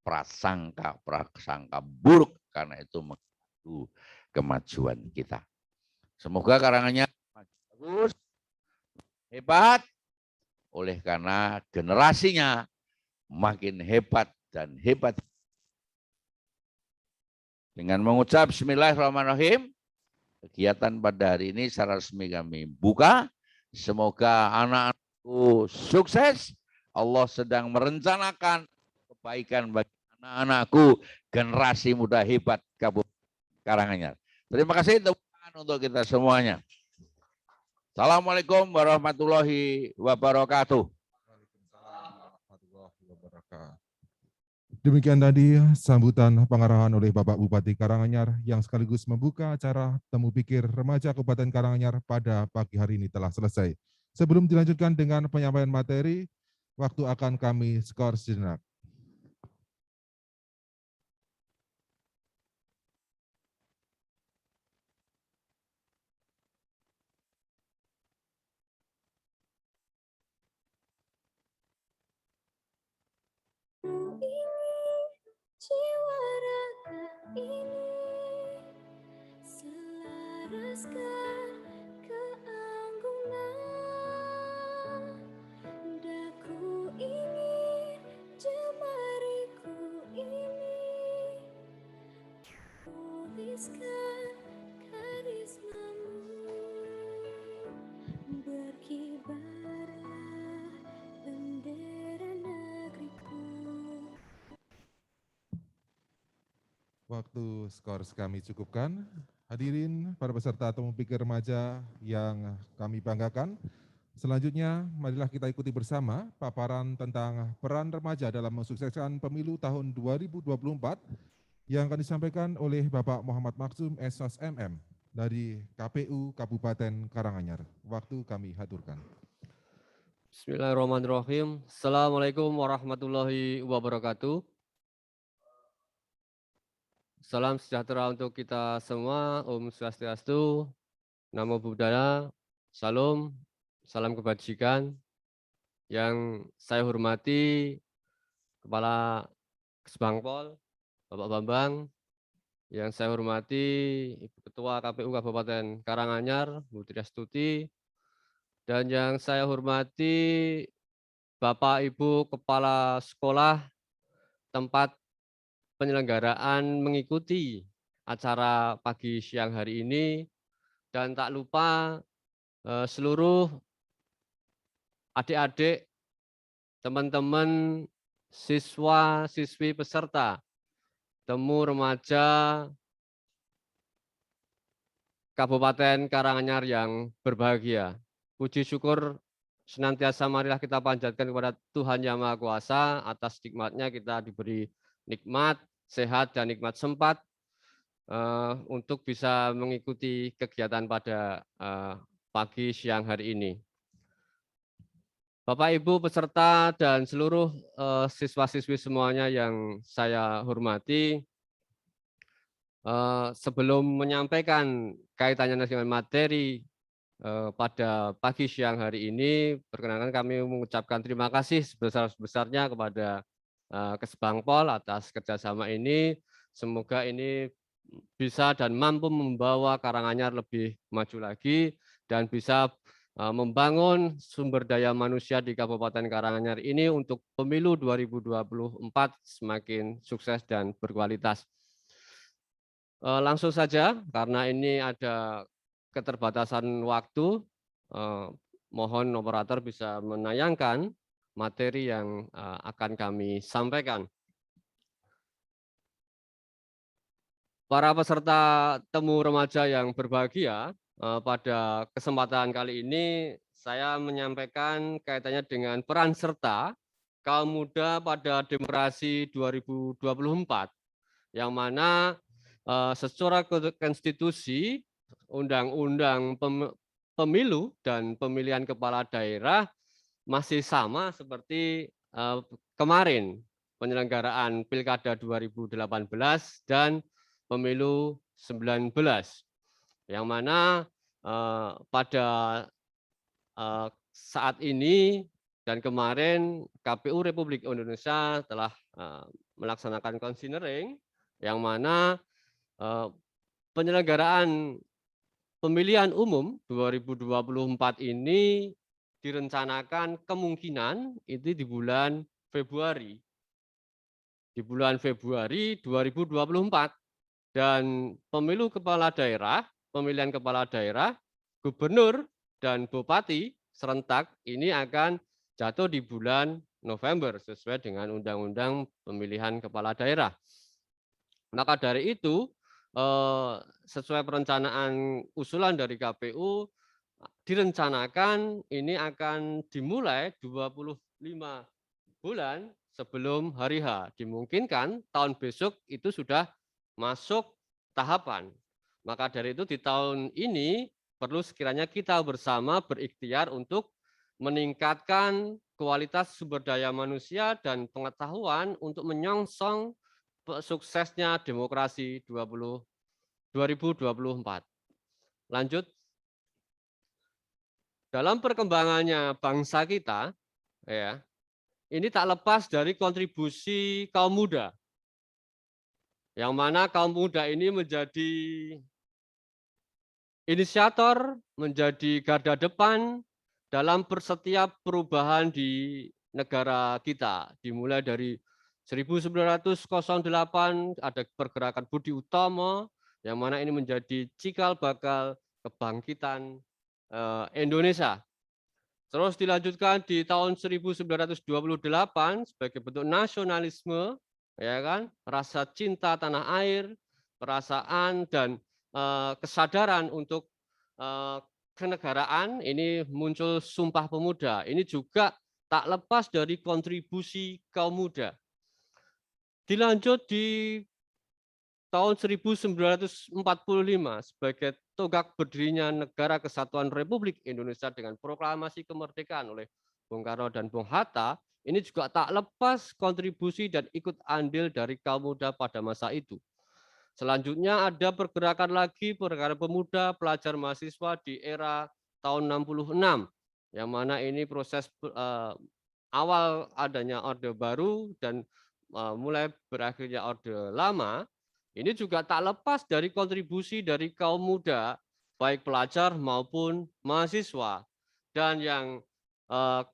prasangka buruk, karena itu mengganggu kemajuan kita. Semoga Karanganyar bagus, hebat, oleh karena generasinya makin hebat dan hebat. Dengan mengucap Bismillahirrahmanirrahim, kegiatan pada hari ini secara resmi kami buka. Semoga anak-anakku sukses. Allah sedang merencanakan kebaikan bagi anak-anakku, generasi muda hebat Kabupaten Karanganyar. Terima kasih untuk kita semuanya. Assalamualaikum warahmatullahi wabarakatuh. Demikian tadi sambutan pengarahan oleh Bapak Bupati Karanganyar yang sekaligus membuka acara Temu Pikir Remaja Kabupaten Karanganyar pada pagi hari ini telah selesai. Sebelum dilanjutkan dengan penyampaian materi, waktu akan kami skor sejenak. Jiwa raga ini selaraskan keanggunan. Daku ingin jemariku ini tuliskan karismamu, berkibarlah bendera negeriku. Waktu skor kami cukupkan. Hadirin para peserta Temu Pikir Remaja yang kami banggakan. Selanjutnya, marilah kita ikuti bersama paparan tentang peran remaja dalam mensukseskan pemilu tahun 2024 yang akan disampaikan oleh Bapak Muhammad Maksum SOS MM dari KPU Kabupaten Karanganyar. Waktu kami haturkan. Bismillahirrahmanirrahim. Assalamualaikum warahmatullahi wabarakatuh. Salam sejahtera untuk kita semua. Om Swastiastu, Namo Buddhaya, Salam, salam kebajikan. Yang saya hormati Kepala Kesbangpol, Bapak Bambang. Yang saya hormati Ibu Ketua KPU Kabupaten Karanganyar, Bu Triastuti. Dan yang saya hormati Bapak Ibu Kepala Sekolah tempat penyelenggaraan mengikuti acara pagi siang hari ini, dan tak lupa seluruh adik-adik, teman-teman, siswa-siswi peserta Temu Remaja Kabupaten Karanganyar yang berbahagia. puji syukur senantiasa marilah kita panjatkan kepada Tuhan Yang Maha Kuasa atas nikmatnya kita diberi nikmat, sehat, dan nikmat sempat untuk bisa mengikuti kegiatan pada pagi siang hari ini. Bapak, Ibu, peserta, dan seluruh siswa-siswi semuanya yang saya hormati, sebelum menyampaikan kaitannya dengan materi pada pagi siang hari ini, perkenankan kami mengucapkan terima kasih sebesar-besarnya kepada Kesbangpol atas kerjasama ini. Semoga ini bisa dan mampu membawa Karanganyar lebih maju lagi dan bisa membangun sumber daya manusia di Kabupaten Karanganyar ini untuk pemilu 2024 semakin sukses dan berkualitas. Langsung saja, karena ini ada keterbatasan waktu, mohon operator bisa menayangkan materi yang akan kami sampaikan. Para peserta temu remaja yang berbahagia, pada kesempatan kali ini saya menyampaikan kaitannya dengan peran serta kaum muda pada demokrasi 2024, yang mana secara konstitusi, undang-undang pemilu dan pemilihan kepala daerah masih sama seperti kemarin penyelenggaraan Pilkada 2018 dan Pemilu 19, yang mana pada saat ini dan kemarin KPU Republik Indonesia telah melaksanakan konsinering, yang mana penyelenggaraan pemilihan umum 2024 ini direncanakan kemungkinan itu di bulan Februari. Di bulan Februari 2024. Dan pemilu kepala daerah, pemilihan kepala daerah, gubernur, dan bupati serentak ini akan jatuh di bulan November sesuai dengan Undang-Undang Pemilihan Kepala Daerah. Maka dari itu, sesuai perencanaan usulan dari KPU, direncanakan ini akan dimulai 25 bulan sebelum hari H. Dimungkinkan tahun besok itu sudah masuk tahapan. Maka dari itu di tahun ini perlu sekiranya kita bersama berikhtiar untuk meningkatkan kualitas sumber daya manusia dan pengetahuan untuk menyongsong suksesnya demokrasi 2024. Lanjut. Dalam perkembangannya bangsa kita, ya, ini tak lepas dari kontribusi kaum muda, yang mana kaum muda ini menjadi inisiator, menjadi garda depan dalam setiap perubahan di negara kita. Dimulai dari 1908 ada pergerakan Budi Utomo, yang mana ini menjadi cikal bakal kebangkitan Indonesia. Terus dilanjutkan di tahun 1928 sebagai bentuk nasionalisme, ya kan, rasa cinta tanah air, perasaan dan kesadaran untuk kenegaraan, ini muncul Sumpah Pemuda. Ini juga tak lepas dari kontribusi kaum muda. Dilanjut di tahun 1945 sebagai tonggak berdirinya Negara Kesatuan Republik Indonesia dengan proklamasi kemerdekaan oleh Bung Karno dan Bung Hatta, ini juga tak lepas kontribusi dan ikut andil dari kaum muda pada masa itu. Selanjutnya ada pergerakan lagi, pergerakan pemuda, pelajar mahasiswa di era tahun 66, yang mana ini proses awal adanya Orde Baru dan mulai berakhirnya Orde Lama. Ini juga tak lepas dari kontribusi dari kaum muda, baik pelajar maupun mahasiswa. Dan yang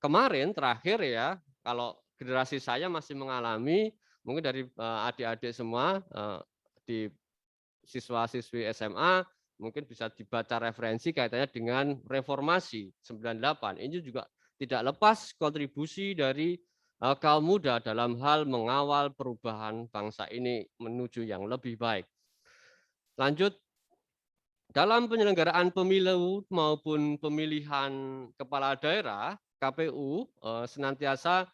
kemarin terakhir ya, kalau generasi saya masih mengalami, mungkin dari adik-adik semua di siswa-siswi SMA, mungkin bisa dibaca referensi kaitannya dengan reformasi 98. Ini juga tidak lepas kontribusi dari kaum muda dalam hal mengawal perubahan bangsa ini menuju yang lebih baik. Lanjut, dalam penyelenggaraan pemilu maupun pemilihan kepala daerah, KPU senantiasa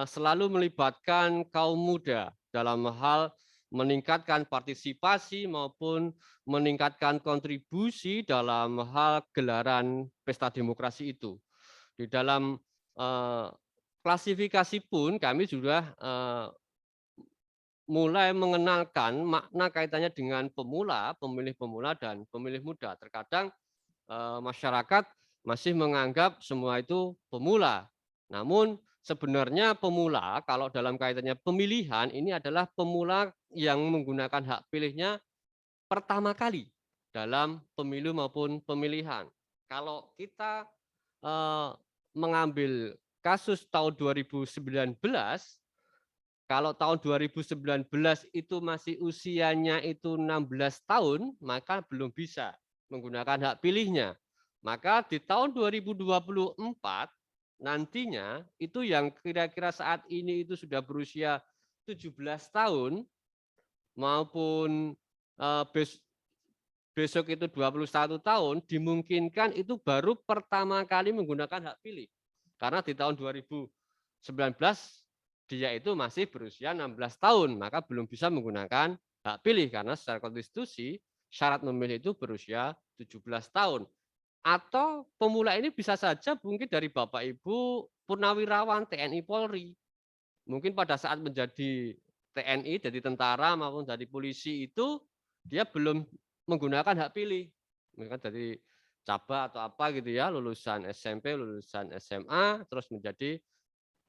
selalu melibatkan kaum muda dalam hal meningkatkan partisipasi maupun meningkatkan kontribusi dalam hal gelaran pesta demokrasi itu. Di dalam klasifikasi pun kami sudah mulai mengenalkan makna kaitannya dengan pemula, pemilih pemula, dan pemilih muda. Terkadang masyarakat masih menganggap semua itu pemula. Namun sebenarnya pemula kalau dalam kaitannya pemilihan ini adalah pemula yang menggunakan hak pilihnya pertama kali dalam pemilu maupun pemilihan. Kalau kita mengambil kasus tahun 2019, kalau tahun 2019 itu masih usianya itu 16 tahun, maka belum bisa menggunakan hak pilihnya. Maka di tahun 2024 nantinya itu yang kira-kira saat ini itu sudah berusia 17 tahun maupun besok itu 21 tahun, dimungkinkan itu baru pertama kali menggunakan hak pilih. Karena di tahun 2019 dia itu masih berusia 16 tahun, maka belum bisa menggunakan hak pilih karena secara konstitusi syarat memilih itu berusia 17 tahun. Atau pemula ini bisa saja mungkin dari Bapak Ibu purnawirawan TNI Polri. Mungkin pada saat menjadi TNI, jadi tentara maupun jadi polisi itu dia belum menggunakan hak pilih. Mungkin dari cabang atau apa gitu ya, lulusan SMP, lulusan SMA, terus menjadi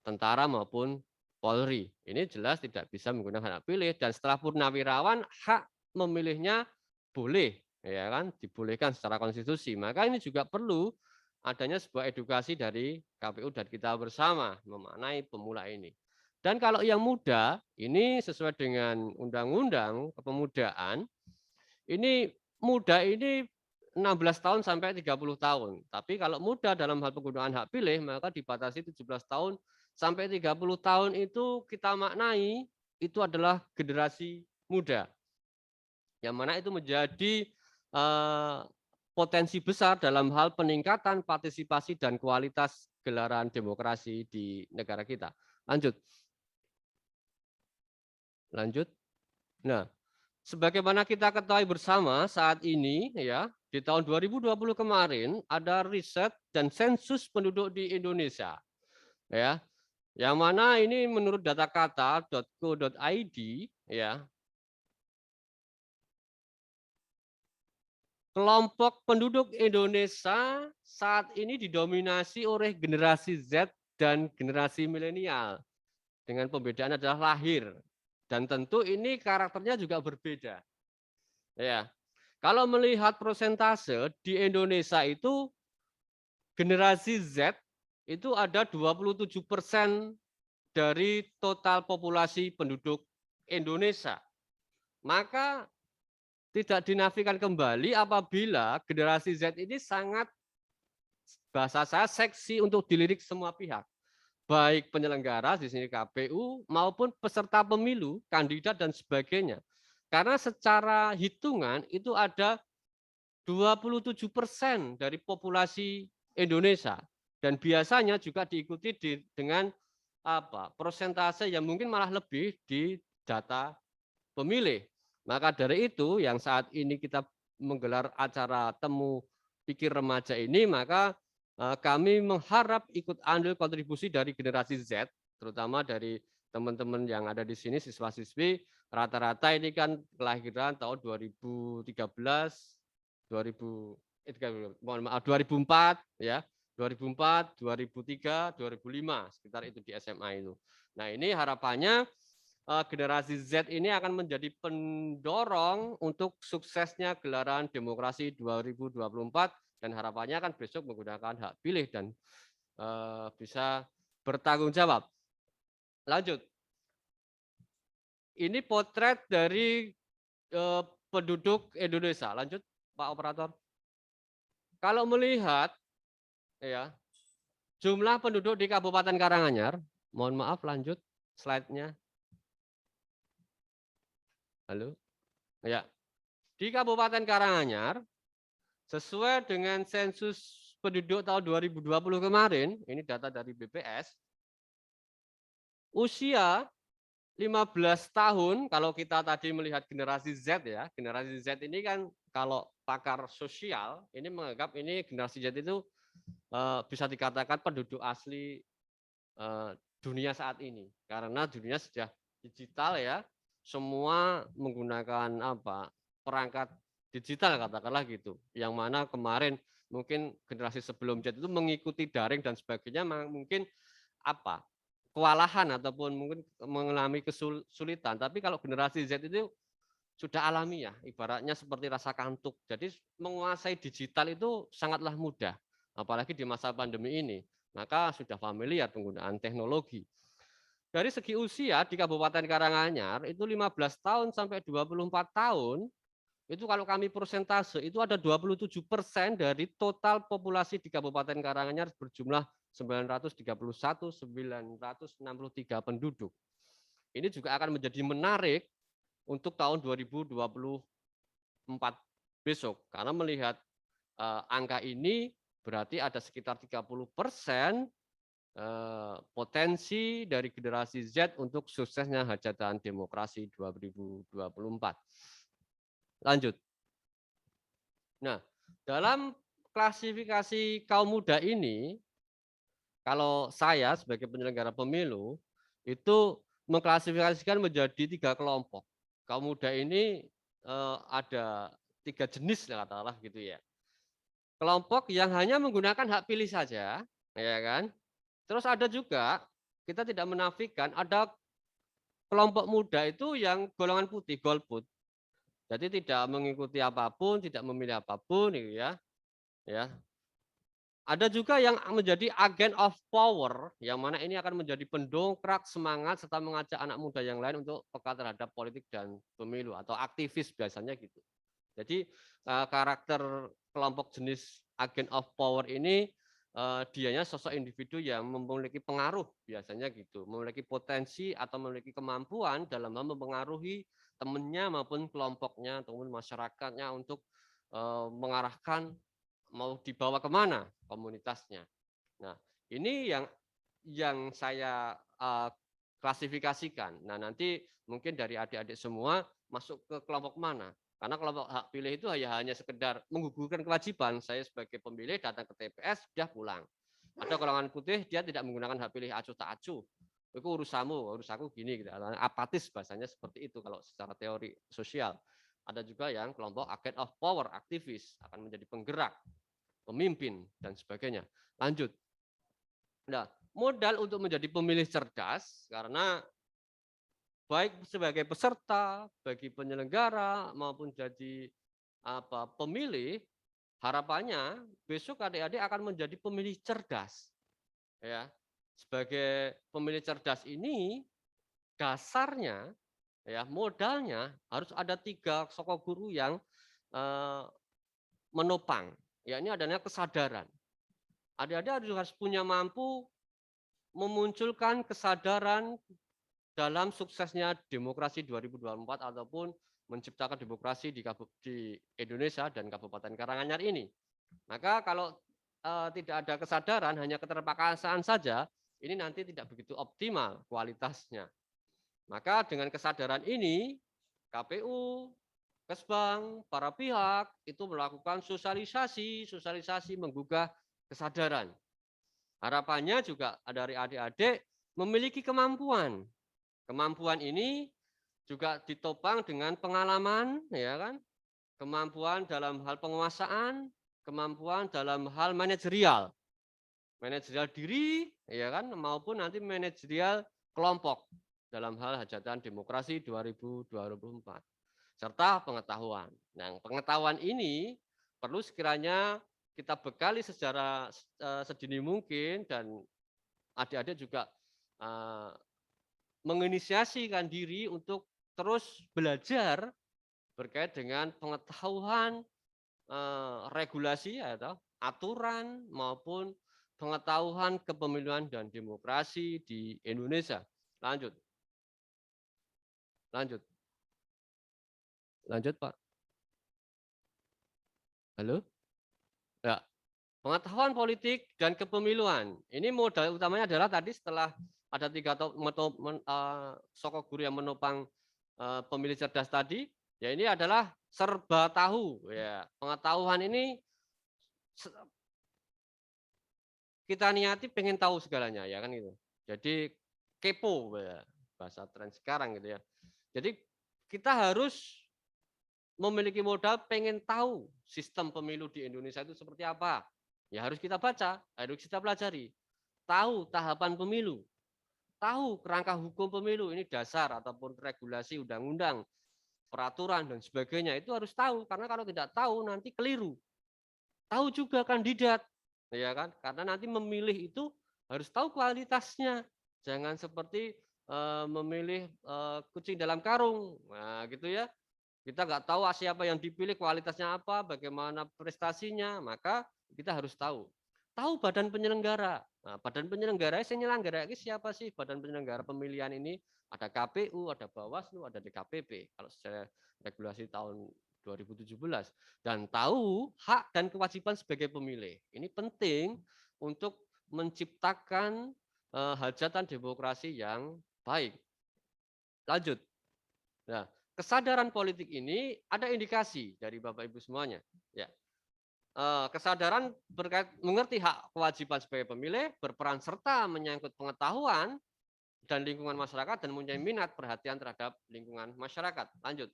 tentara maupun Polri. Ini jelas tidak bisa menggunakan hak pilih, dan setelah purnawirawan hak memilihnya boleh, ya kan, dibolehkan secara konstitusi. Maka ini juga perlu adanya sebuah edukasi dari KPU dan kita bersama memaknai pemula ini. Dan kalau yang muda, ini sesuai dengan Undang-Undang Kepemudaan, ini muda ini 16 tahun sampai 30 tahun. Tapi kalau muda dalam hal penggunaan hak pilih, maka dibatasi 17 tahun sampai 30 tahun itu kita maknai itu adalah generasi muda. Yang mana itu menjadi potensi besar dalam hal peningkatan partisipasi dan kualitas gelaran demokrasi di negara kita. Lanjut. Nah, sebagaimana kita ketahui bersama saat ini ya, di tahun 2020 kemarin ada riset dan sensus penduduk di Indonesia. Ya. Yang mana ini menurut datakata.co.id ya. Kelompok penduduk Indonesia saat ini didominasi oleh generasi Z dan generasi milenial. Dengan pembedaan adalah lahir. Dan tentu ini karakternya juga berbeda. Ya. Kalau melihat persentase di Indonesia itu generasi Z itu ada 27% dari total populasi penduduk Indonesia. Maka tidak dinafikan kembali apabila generasi Z ini sangat, bahasa saya, seksi untuk dilirik semua pihak. Baik penyelenggara, di sini KPU, maupun peserta pemilu, kandidat, dan sebagainya. Karena secara hitungan itu ada 27% dari populasi Indonesia. Dan biasanya juga diikuti dengan persentase yang mungkin malah lebih di data pemilih. Maka dari itu yang saat ini kita menggelar acara temu pikir remaja ini, maka kami mengharap ikut andil kontribusi dari generasi Z, terutama dari teman-teman yang ada di sini, siswa-siswi, rata-rata ini kan kelahiran tahun 2013, 2004 ya. 2004, 2003, 2005, sekitar itu di SMA itu. Nah, ini harapannya generasi Z ini akan menjadi pendorong untuk suksesnya gelaran demokrasi 2024, dan harapannya kan besok menggunakan hak pilih dan bisa bertanggung jawab. Lanjut. Ini potret dari penduduk Indonesia. Lanjut, Pak Operator. Kalau melihat ya, jumlah penduduk di Kabupaten Karanganyar, mohon maaf, lanjut slide-nya. Halo. Ya. Di Kabupaten Karanganyar Sesuai dengan sensus penduduk tahun 2020 kemarin, ini data dari BPS, usia 15 tahun, kalau kita tadi melihat generasi Z ya, generasi Z ini kan kalau pakar sosial ini menganggap ini generasi Z itu bisa dikatakan penduduk asli dunia saat ini, karena dunia sudah digital ya, semua menggunakan perangkat digital katakanlah gitu, yang mana kemarin mungkin generasi sebelum Z itu mengikuti daring dan sebagainya, mungkin kewalahan ataupun mungkin mengalami kesulitan. Tapi kalau generasi Z itu sudah alamiah, ibaratnya seperti rasa kantuk. Jadi menguasai digital itu sangatlah mudah, apalagi di masa pandemi ini. Maka sudah familiar penggunaan teknologi. Dari segi usia di Kabupaten Karanganyar itu 15 tahun sampai 24 tahun, itu kalau kami persentase itu ada 27% dari total populasi di Kabupaten Karanganyar berjumlah 963 penduduk. Ini juga akan menjadi menarik untuk tahun 2024 besok, karena melihat angka ini berarti ada sekitar 30% potensi dari generasi Z untuk suksesnya hajatan demokrasi 2024. Lanjut. Nah, dalam klasifikasi kaum muda ini, kalau saya sebagai penyelenggara pemilu, itu mengklasifikasikan menjadi 3 kelompok. Kaum muda ini ada 3 jenis katakanlah gitu ya. Kelompok yang hanya menggunakan hak pilih saja, ya kan? Terus ada juga, kita tidak menafikan, ada kelompok muda itu yang golongan putih, golput. Jadi tidak mengikuti apapun, tidak memilih apapun, gitu ya. Ada juga yang menjadi agent of power, yang mana ini akan menjadi pendongkrak semangat serta mengajak anak muda yang lain untuk peka terhadap politik dan pemilu atau aktivis biasanya gitu. Jadi karakter kelompok jenis agent of power ini dianya sosok individu yang memiliki pengaruh biasanya gitu, memiliki potensi atau memiliki kemampuan dalam hal mempengaruhi temannya maupun kelompoknya ataupun masyarakatnya untuk mengarahkan mau dibawa kemana komunitasnya. Nah, ini yang saya klasifikasikan. Nah, nanti mungkin dari adik-adik semua masuk ke kelompok mana. Karena kelompok hak pilih itu hanya sekedar menggugurkan kewajiban. Saya sebagai pemilih datang ke TPS, sudah pulang. Ada golongan putih, dia tidak menggunakan hak pilih acuh tak acuh. Itu urusamu, urus aku gini. Gitu. Apatis bahasanya seperti itu kalau secara teori sosial. Ada juga yang kelompok agent of power, aktivis, akan menjadi penggerak, pemimpin, dan sebagainya. Lanjut. Nah, modal untuk menjadi pemilih cerdas, karena baik sebagai peserta, bagi penyelenggara, maupun jadi pemilih, harapannya besok adik-adik akan menjadi pemilih cerdas. Ya, sebagai pemilih cerdas ini, dasarnya, ya modalnya harus ada 3 sosok guru yang menopang. Ya, ini adanya kesadaran. Adik-adik harus punya mampu memunculkan kesadaran dalam suksesnya demokrasi 2024 ataupun menciptakan demokrasi di Indonesia dan Kabupaten Karanganyar ini. Maka kalau tidak ada kesadaran, hanya keterpaksaan saja, ini nanti tidak begitu optimal kualitasnya. Maka dengan kesadaran ini, KPU, Kesbang, para pihak itu melakukan sosialisasi menggugah kesadaran. Harapannya juga dari adik-adik memiliki kemampuan. Kemampuan ini juga ditopang dengan pengalaman, ya kan? Kemampuan dalam hal penguasaan, kemampuan dalam hal manajerial diri, ya kan? Maupun nanti manajerial kelompok dalam hal hajatan demokrasi 2024. Serta pengetahuan. Nah, pengetahuan ini perlu sekiranya kita bekali secara sedini mungkin, dan adik-adik juga menginisiasikan diri untuk terus belajar berkait dengan pengetahuan regulasi atau aturan maupun pengetahuan kepemiluan dan demokrasi di Indonesia. Lanjut. Lanjut, Pak. Halo? Ya, pengetahuan politik dan kepemiluan. Ini modal utamanya adalah tadi setelah ada 3 sokok guru yang menopang pemilih cerdas tadi, ya ini adalah serba tahu. Ya, pengetahuan ini kita niati pengen tahu segalanya, ya kan gitu. Jadi kepo, ya, bahasa tren sekarang gitu ya. Jadi kita harus memiliki modal pengen tahu sistem pemilu di Indonesia itu seperti apa. Ya harus kita baca, harus kita pelajari. Tahu tahapan pemilu, tahu kerangka hukum pemilu, ini dasar ataupun regulasi undang-undang, peraturan dan sebagainya, itu harus tahu. Karena kalau tidak tahu nanti keliru. Tahu juga kandidat, ya kan? Karena nanti memilih itu harus tahu kualitasnya. Jangan seperti memilih kucing dalam karung. Nah, gitu ya. Kita nggak tahu siapa yang dipilih, kualitasnya apa, bagaimana prestasinya, maka kita harus tahu. Tahu badan penyelenggara. Nah, badan penyelenggara, siapa sih badan penyelenggara pemilihan ini? Ada KPU, ada Bawaslu, ada DKPP. Kalau secara regulasi tahun 2017. Dan tahu hak dan kewajiban sebagai pemilih. Ini penting untuk menciptakan hajatan demokrasi yang baik. Lanjut. Nah, kesadaran politik ini ada indikasi dari Bapak Ibu semuanya. Ya, kesadaran berkait mengerti hak kewajiban sebagai pemilih, berperan serta menyangkut pengetahuan dan lingkungan masyarakat dan mempunyai minat perhatian terhadap lingkungan masyarakat. Lanjut.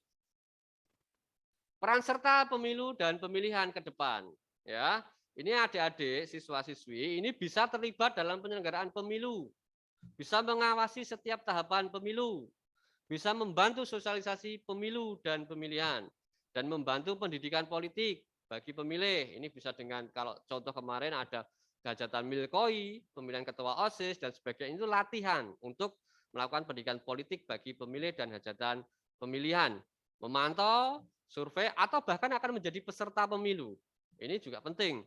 Peran serta pemilu dan pemilihan ke depan. Ya, ini adik-adik siswa-siswi ini bisa terlibat dalam penyelenggaraan pemilu, bisa mengawasi setiap tahapan pemilu, bisa membantu sosialisasi pemilu dan pemilihan, dan membantu pendidikan politik bagi pemilih. Ini bisa dengan, kalau contoh kemarin ada hajatan Milkoi, pemilihan ketua OSIS, dan sebagainya, itu latihan untuk melakukan pendidikan politik bagi pemilih dan hajatan pemilihan. Memantau, survei, atau bahkan akan menjadi peserta pemilu. Ini juga penting,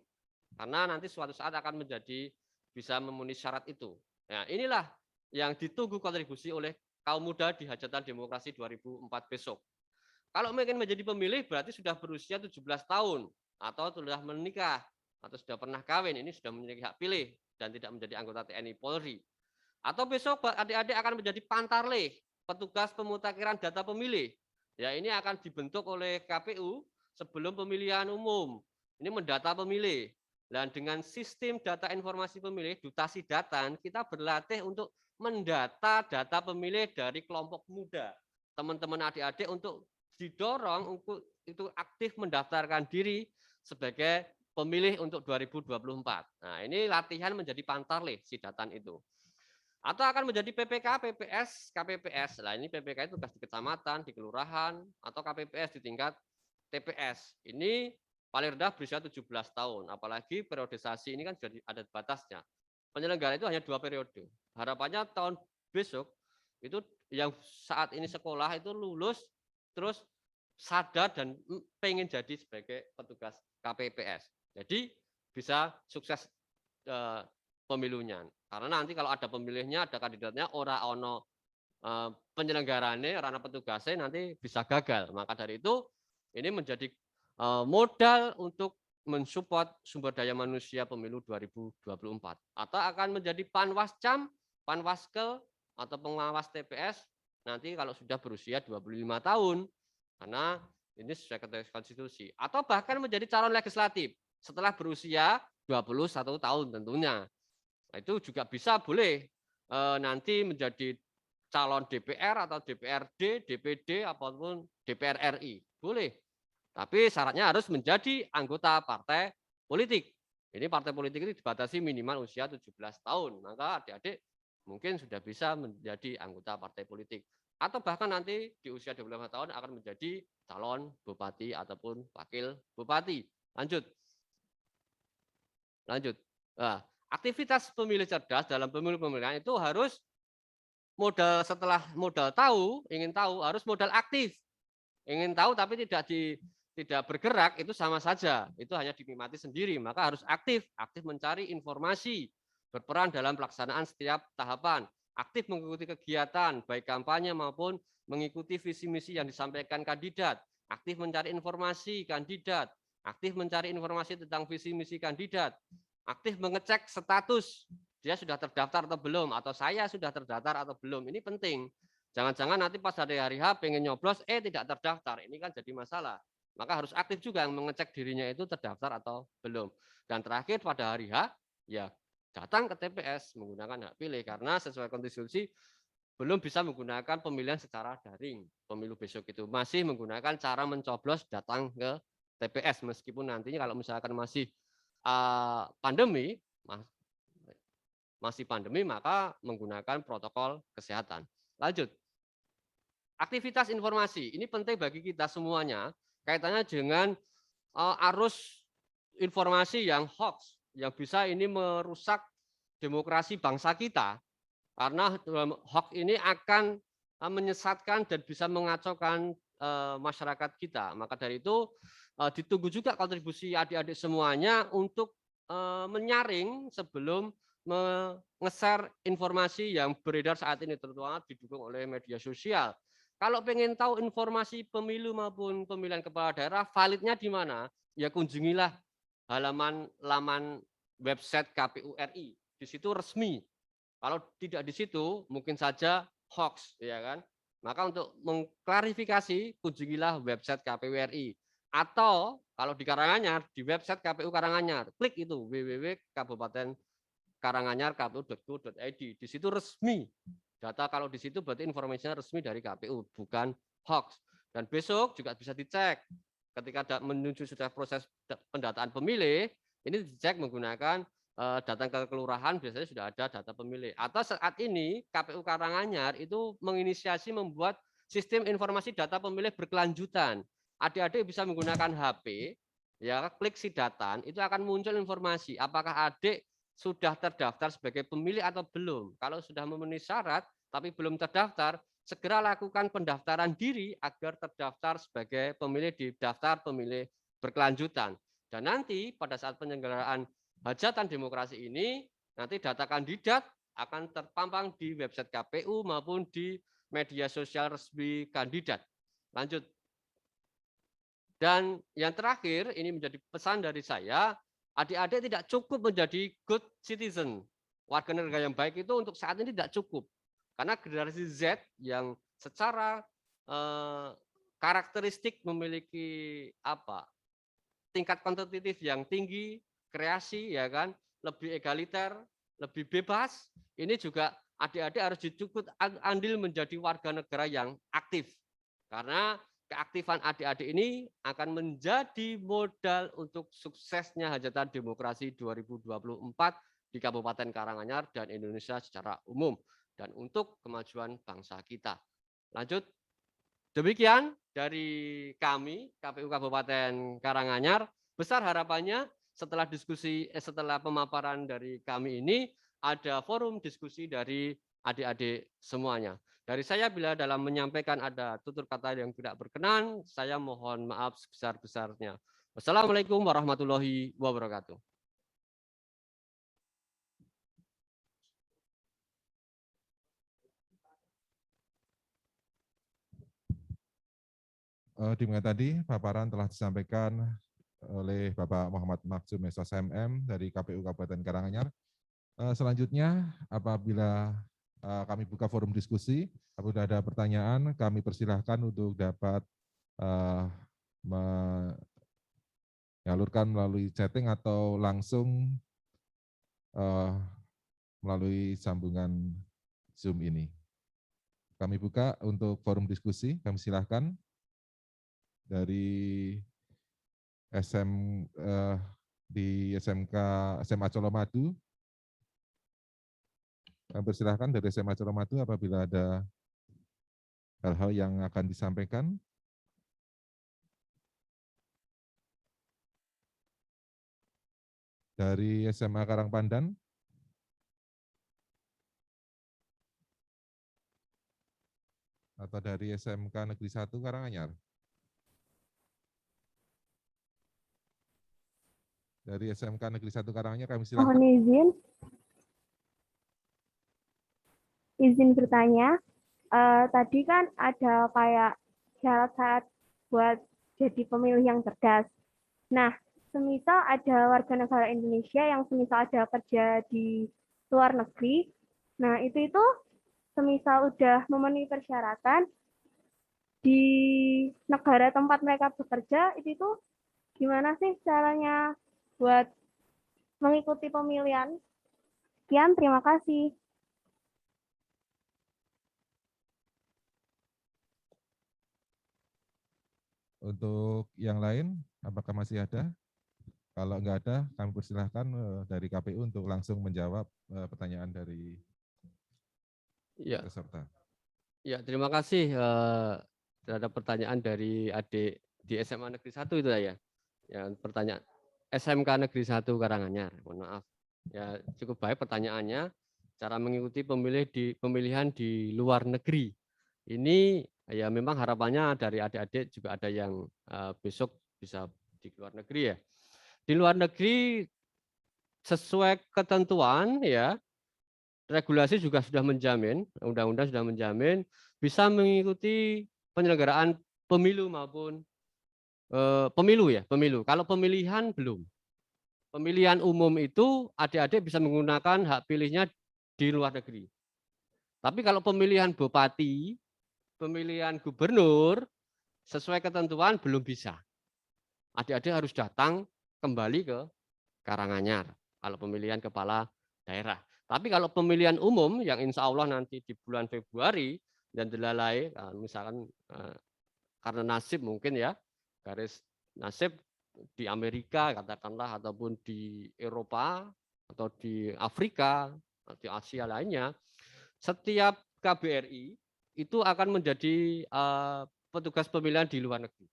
karena nanti suatu saat akan menjadi bisa memenuhi syarat itu. Nah, inilah yang ditunggu kontribusi oleh kaum muda di hajatan demokrasi 2004 besok. Kalau ingin menjadi pemilih berarti sudah berusia 17 tahun atau sudah menikah atau sudah pernah kawin, ini sudah memiliki hak pilih dan tidak menjadi anggota TNI Polri. Atau besok adik-adik akan menjadi pantarlih, petugas pemutakhiran data pemilih. Ya, ini akan dibentuk oleh KPU sebelum pemilihan umum. Ini mendata pemilih. Dan dengan sistem data informasi pemilih, dutasi data, kita berlatih untuk mendata data pemilih dari kelompok muda. Teman-teman adik-adik untuk didorong untuk itu aktif mendaftarkan diri sebagai pemilih untuk 2024. Nah, ini latihan menjadi pantarlih si datan itu. Atau akan menjadi PPK, PPS, KPPS. Nah, ini PPK itu tugas di kecamatan, di kelurahan, atau KPPS di tingkat TPS. Ini paling rendah berusia 17 tahun. Apalagi periodisasi ini kan sudah ada batasnya. Penyelenggara itu hanya 2 periode. Harapannya tahun besok itu yang saat ini sekolah itu lulus terus sadar dan pengen jadi sebagai petugas KPPS. Jadi bisa sukses pemilunya. Karena nanti kalau ada pemilihnya, ada kandidatnya, ora ono penyelenggarane, rana petugasnya nanti bisa gagal. Maka dari itu ini menjadi modal untuk mensupport sumber daya manusia pemilu 2024. Atau akan menjadi panwascam, panwaskel, atau pengawas TPS nanti kalau sudah berusia 25 tahun. Karena ini sesuai konstitusi. Atau bahkan menjadi calon legislatif setelah berusia 21 tahun tentunya. Nah, itu juga bisa boleh nanti menjadi calon DPR atau DPRD, DPD, apapun DPR RI. Boleh. Tapi syaratnya harus menjadi anggota partai politik. Ini partai politik itu dibatasi minimal usia 17 tahun. Maka adik-adik mungkin sudah bisa menjadi anggota partai politik. Atau bahkan nanti di usia 25 tahun akan menjadi calon bupati ataupun wakil bupati. Lanjut. Nah, aktivitas pemilih cerdas dalam pemilu-pemilihan itu harus modal, setelah modal tahu, ingin tahu, harus modal aktif. Ingin tahu tapi tidak bergerak itu sama saja. Itu hanya dinikmati sendiri, maka harus aktif mencari informasi, berperan dalam pelaksanaan setiap tahapan, aktif mengikuti kegiatan baik kampanye maupun mengikuti visi misi yang disampaikan kandidat, aktif mencari informasi kandidat, aktif mencari informasi tentang visi misi kandidat, aktif mengecek status dia sudah terdaftar atau belum, atau saya sudah terdaftar atau belum. Ini penting. Jangan-jangan nanti pas hari H pengen nyoblos, tidak terdaftar. Ini kan jadi masalah. Maka harus aktif juga yang mengecek dirinya itu terdaftar atau belum. Dan terakhir pada hari H, ya datang ke TPS menggunakan hak pilih, karena sesuai konstitusi belum bisa menggunakan pemilihan secara daring. Pemilu besok itu masih menggunakan cara mencoblos datang ke TPS, meskipun nantinya kalau misalkan masih pandemi, maka menggunakan protokol kesehatan. Lanjut, aktivitas informasi ini penting bagi kita semuanya, kaitannya dengan arus informasi yang hoax, yang bisa ini merusak demokrasi bangsa kita, karena hoax ini akan menyesatkan dan bisa mengacaukan masyarakat kita. Maka dari itu ditunggu juga kontribusi adik-adik semuanya untuk menyaring sebelum nge-share informasi yang beredar saat ini, terutama didukung oleh media sosial. Kalau pengen tahu informasi pemilu maupun pemilihan kepala daerah validnya di mana, ya kunjungilah laman website KPU RI. Di situ resmi. Kalau tidak di situ, mungkin saja hoax, ya kan? Maka untuk mengklarifikasi, kunjungilah website KPU RI. Atau kalau di Karanganyar, di website KPU Karanganyar, klik itu www.kabupatenkaranganyar.kpu.go.id. Di situ resmi. Data kalau di situ berarti informasinya resmi dari KPU, bukan hoax. Dan besok juga bisa dicek. Ketika menuju sudah proses pendataan pemilih, ini dicek menggunakan datang ke kelurahan, biasanya sudah ada data pemilih. Atau saat ini KPU Karanganyar itu menginisiasi membuat sistem informasi data pemilih berkelanjutan. Adik-adik bisa menggunakan HP, ya klik Sidatan, itu akan muncul informasi apakah adik sudah terdaftar sebagai pemilih atau belum. Kalau sudah memenuhi syarat tapi belum terdaftar, segera lakukan pendaftaran diri agar terdaftar sebagai pemilih di daftar pemilih berkelanjutan. Dan nanti pada saat penyelenggaraan hajatan demokrasi ini, nanti data kandidat akan terpampang di website KPU maupun di media sosial resmi kandidat. Lanjut. Dan yang terakhir, ini menjadi pesan dari saya, adik-adik tidak cukup menjadi good citizen. Warga negara yang baik itu untuk saat ini tidak cukup. Karena generasi Z yang secara karakteristik memiliki tingkat kompetitif yang tinggi, kreasi, ya kan, lebih egaliter, lebih bebas. Ini juga adik-adik harus dicukut andil menjadi warga negara yang aktif. Karena keaktifan adik-adik ini akan menjadi modal untuk suksesnya hajatan demokrasi 2024 di Kabupaten Karanganyar dan Indonesia secara umum, dan untuk kemajuan bangsa kita. Lanjut. Demikian dari kami, KPU Kabupaten Karanganyar. Besar harapannya setelah setelah pemaparan dari kami ini, ada forum diskusi dari adik-adik semuanya. Dari saya, bila dalam menyampaikan ada tutur kata yang tidak berkenan, saya mohon maaf sebesar-besarnya. Wassalamualaikum warahmatullahi wabarakatuh. Dimana tadi paparan telah disampaikan oleh Bapak Muhammad Maksum Mesos MM dari KPU Kabupaten Karanganyar. Selanjutnya, apabila kami buka forum diskusi, apabila ada pertanyaan, kami persilahkan untuk dapat menyalurkan melalui chatting atau langsung melalui sambungan Zoom ini. Kami buka untuk forum diskusi, kami silahkan dari di SMK SMA Colomadu. Persilahkan dari SMA Colomadu apabila ada hal-hal yang akan disampaikan. Dari SMA Karangpandan. Atau dari SMK Negeri 1 Karanganyar. Dari SMK Negeri 1 Karanganyar kami silakan. Mohon izin bertanya. Tadi kan ada kayak syarat-syarat buat jadi pemilih yang cerdas. Nah, semisal ada warga negara Indonesia yang semisal ada kerja di luar negeri, nah itu semisal udah memenuhi persyaratan di negara tempat mereka bekerja, itu gimana sih caranya buat mengikuti pemilihan? Sekian, terima kasih. Untuk yang lain, apakah masih ada? Kalau enggak ada, kami persilahkan dari KPU untuk langsung menjawab pertanyaan dari Ya, peserta. ya terima kasih terhadap pertanyaan dari adik di SMA Negeri 1 itu ya. Ya, pertanyaan SMK Negeri 1 Karanganyar. Mohon maaf. Ya, cukup baik pertanyaannya. Cara mengikuti pemilihan di luar negeri. Ini ya memang harapannya dari adik-adik juga ada yang besok bisa di luar negeri ya. Di luar negeri sesuai ketentuan ya, regulasi juga sudah menjamin, undang-undang sudah menjamin bisa mengikuti penyelenggaraan pemilu maupun pemilu ya, pemilu. Kalau pemilihan belum. Pemilihan umum itu adik-adik bisa menggunakan hak pilihnya di luar negeri. Tapi kalau pemilihan bupati, pemilihan gubernur, sesuai ketentuan belum bisa. Adik-adik harus datang kembali ke Karanganyar kalau pemilihan kepala daerah. Tapi kalau pemilihan umum yang insya Allah nanti di bulan Februari dan dilalai, misalkan karena nasib mungkin ya, garis nasib di Amerika katakanlah ataupun di Eropa atau di Afrika, di Asia lainnya, setiap KBRI itu akan menjadi petugas pemilihan di luar negeri.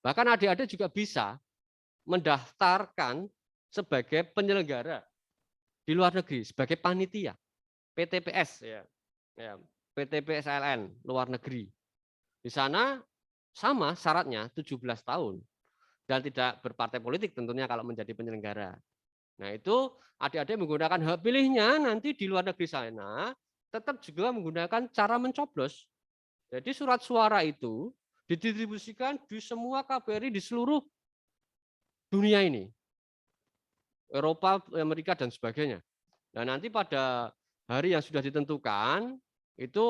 Bahkan adik-adik juga bisa mendaftarkan sebagai penyelenggara di luar negeri, sebagai panitia, PTPS ya, PTPSLN luar negeri. Di sana sama syaratnya 17 tahun dan tidak berpartai politik tentunya kalau menjadi penyelenggara. Nah itu adik-adik menggunakan hak pilihnya nanti di luar negeri sana tetap juga menggunakan cara mencoblos. Jadi surat suara itu didistribusikan di semua KBRI di seluruh dunia ini. Eropa, Amerika, dan sebagainya. Nah nanti pada hari yang sudah ditentukan, itu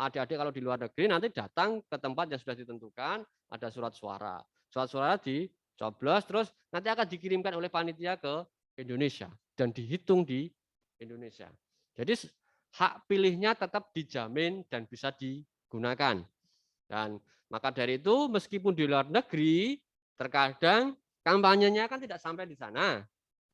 adik-adik kalau di luar negeri nanti datang ke tempat yang sudah ditentukan, ada surat suara. Surat suara dicoblos, terus nanti akan dikirimkan oleh panitia ke Indonesia dan dihitung di Indonesia. Jadi hak pilihnya tetap dijamin dan bisa digunakan. Dan maka dari itu meskipun di luar negeri, terkadang kampanyenya kan tidak sampai di sana.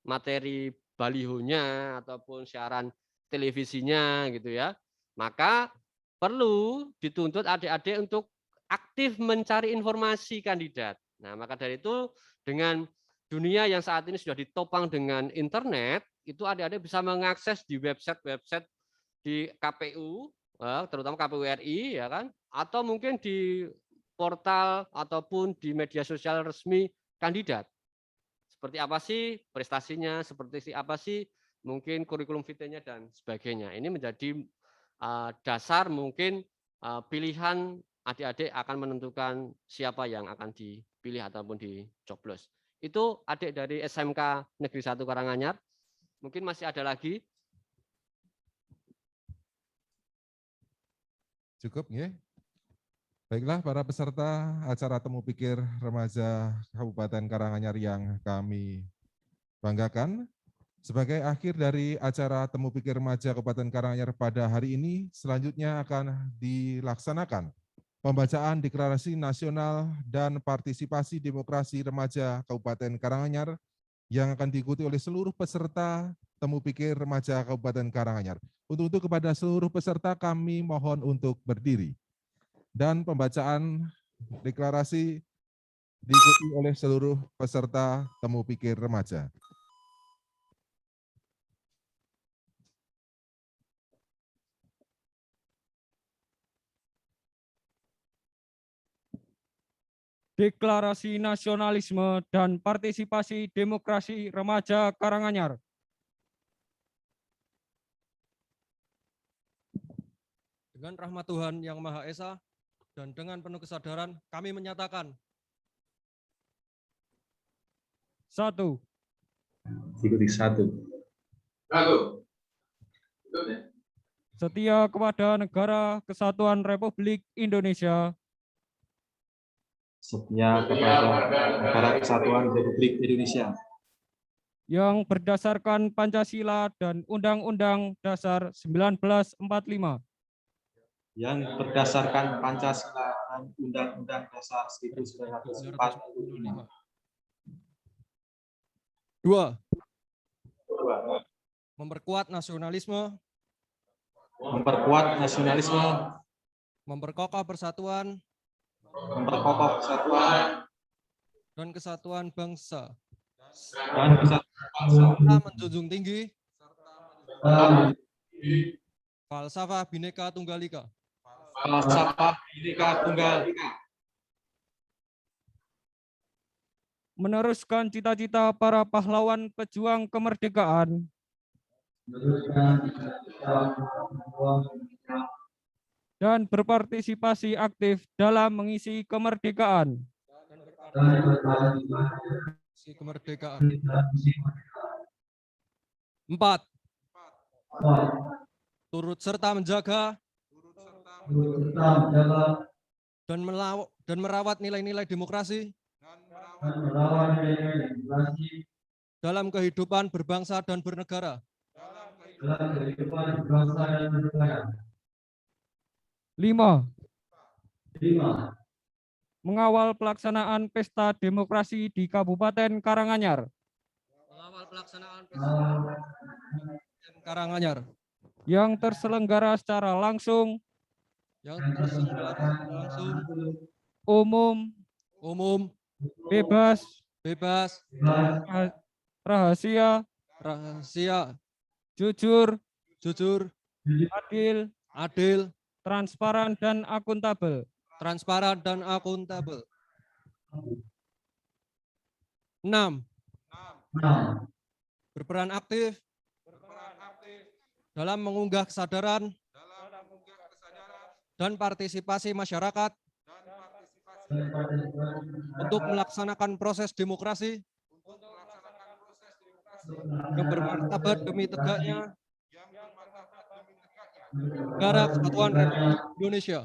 Materi balihonya ataupun siaran televisinya gitu ya. Maka perlu dituntut adik-adik untuk aktif mencari informasi kandidat. Nah, maka dari itu dengan dunia yang saat ini sudah ditopang dengan internet, itu adik-adik bisa mengakses di website-website di KPU, terutama KPU RI ya kan, atau mungkin di portal ataupun di media sosial resmi kandidat. Seperti apa sih prestasinya, seperti apa sih mungkin kurikulum vitae-nya dan sebagainya. Ini menjadi dasar mungkin pilihan adik-adik akan menentukan siapa yang akan dipilih ataupun dicoblos. Itu adik dari SMK Negeri 1 Karanganyar. Mungkin masih ada lagi. Cukup ya. Baiklah para peserta acara Temu Pikir Remaja Kabupaten Karanganyar yang kami banggakan. Sebagai akhir dari acara Temu Pikir Remaja Kabupaten Karanganyar pada hari ini, selanjutnya akan dilaksanakan pembacaan Deklarasi Nasional dan Partisipasi Demokrasi Remaja Kabupaten Karanganyar yang akan diikuti oleh seluruh peserta Temu Pikir Remaja Kabupaten Karanganyar. Untuk itu kepada seluruh peserta kami mohon untuk berdiri. Dan pembacaan deklarasi diikuti oleh seluruh peserta Temu Pikir Remaja. Deklarasi Nasionalisme dan Partisipasi Demokrasi Remaja Karanganyar. Dengan rahmat Tuhan Yang Maha Esa dan dengan penuh kesadaran kami menyatakan 1. Ikuti 1. Setia kepada Negara Kesatuan Republik Indonesia Setia kepada Negara Kesatuan Republik Indonesia yang berdasarkan Pancasila dan Undang-Undang Dasar 1945. yang berdasarkan Pancasila dan Undang-Undang Dasar 1945. 2. Memperkuat nasionalisme, Memperkuat nasionalisme, memperkokoh persatuan memperkokoh persatuan dan kesatuan bangsa, dan kesatuan serta menjunjung tinggi bangsa, falsafah Bhinneka Tunggal Ika. falsafah Bhinneka Tunggal Ika. Meneruskan cita-cita para pahlawan pejuang kemerdekaan dan berpartisipasi aktif dalam mengisi kemerdekaan. 4. Turut serta menjaga dan merawat nilai-nilai demokrasi dalam kehidupan berbangsa dan bernegara. 5. Mengawal pelaksanaan pesta demokrasi di Kabupaten Karanganyar. Yang terselenggara secara langsung, umum, bebas, rahasia, jujur, adil, transparan dan akuntabel. 6. Berperan aktif dalam mengunggah kesadaran dan partisipasi masyarakat untuk melaksanakan proses demokrasi yang bermartabat demi tegaknya Negara Kesatuan Republik Indonesia.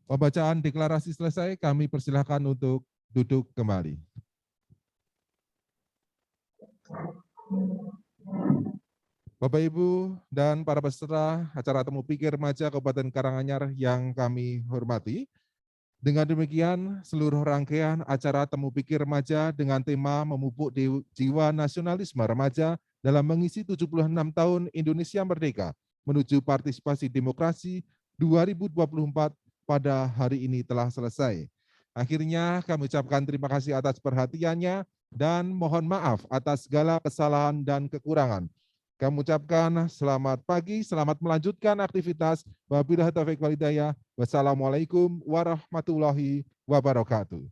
Pembacaan deklarasi selesai, kami persilahkan untuk duduk kembali. Bapak, Ibu, dan para peserta acara Temu Pikir Remaja Kabupaten Karanganyar yang kami hormati, dengan demikian seluruh rangkaian acara Temu Pikir Remaja dengan tema memupuk jiwa nasionalisme remaja dalam mengisi 76 tahun Indonesia Merdeka menuju partisipasi demokrasi 2024 pada hari ini telah selesai. Akhirnya kami ucapkan terima kasih atas perhatiannya dan mohon maaf atas segala kesalahan dan kekurangan. Kami ucapkan selamat pagi, selamat melanjutkan aktivitas. Wabillahi taufiq wal hidayah. Wassalamualaikum warahmatullahi wabarakatuh.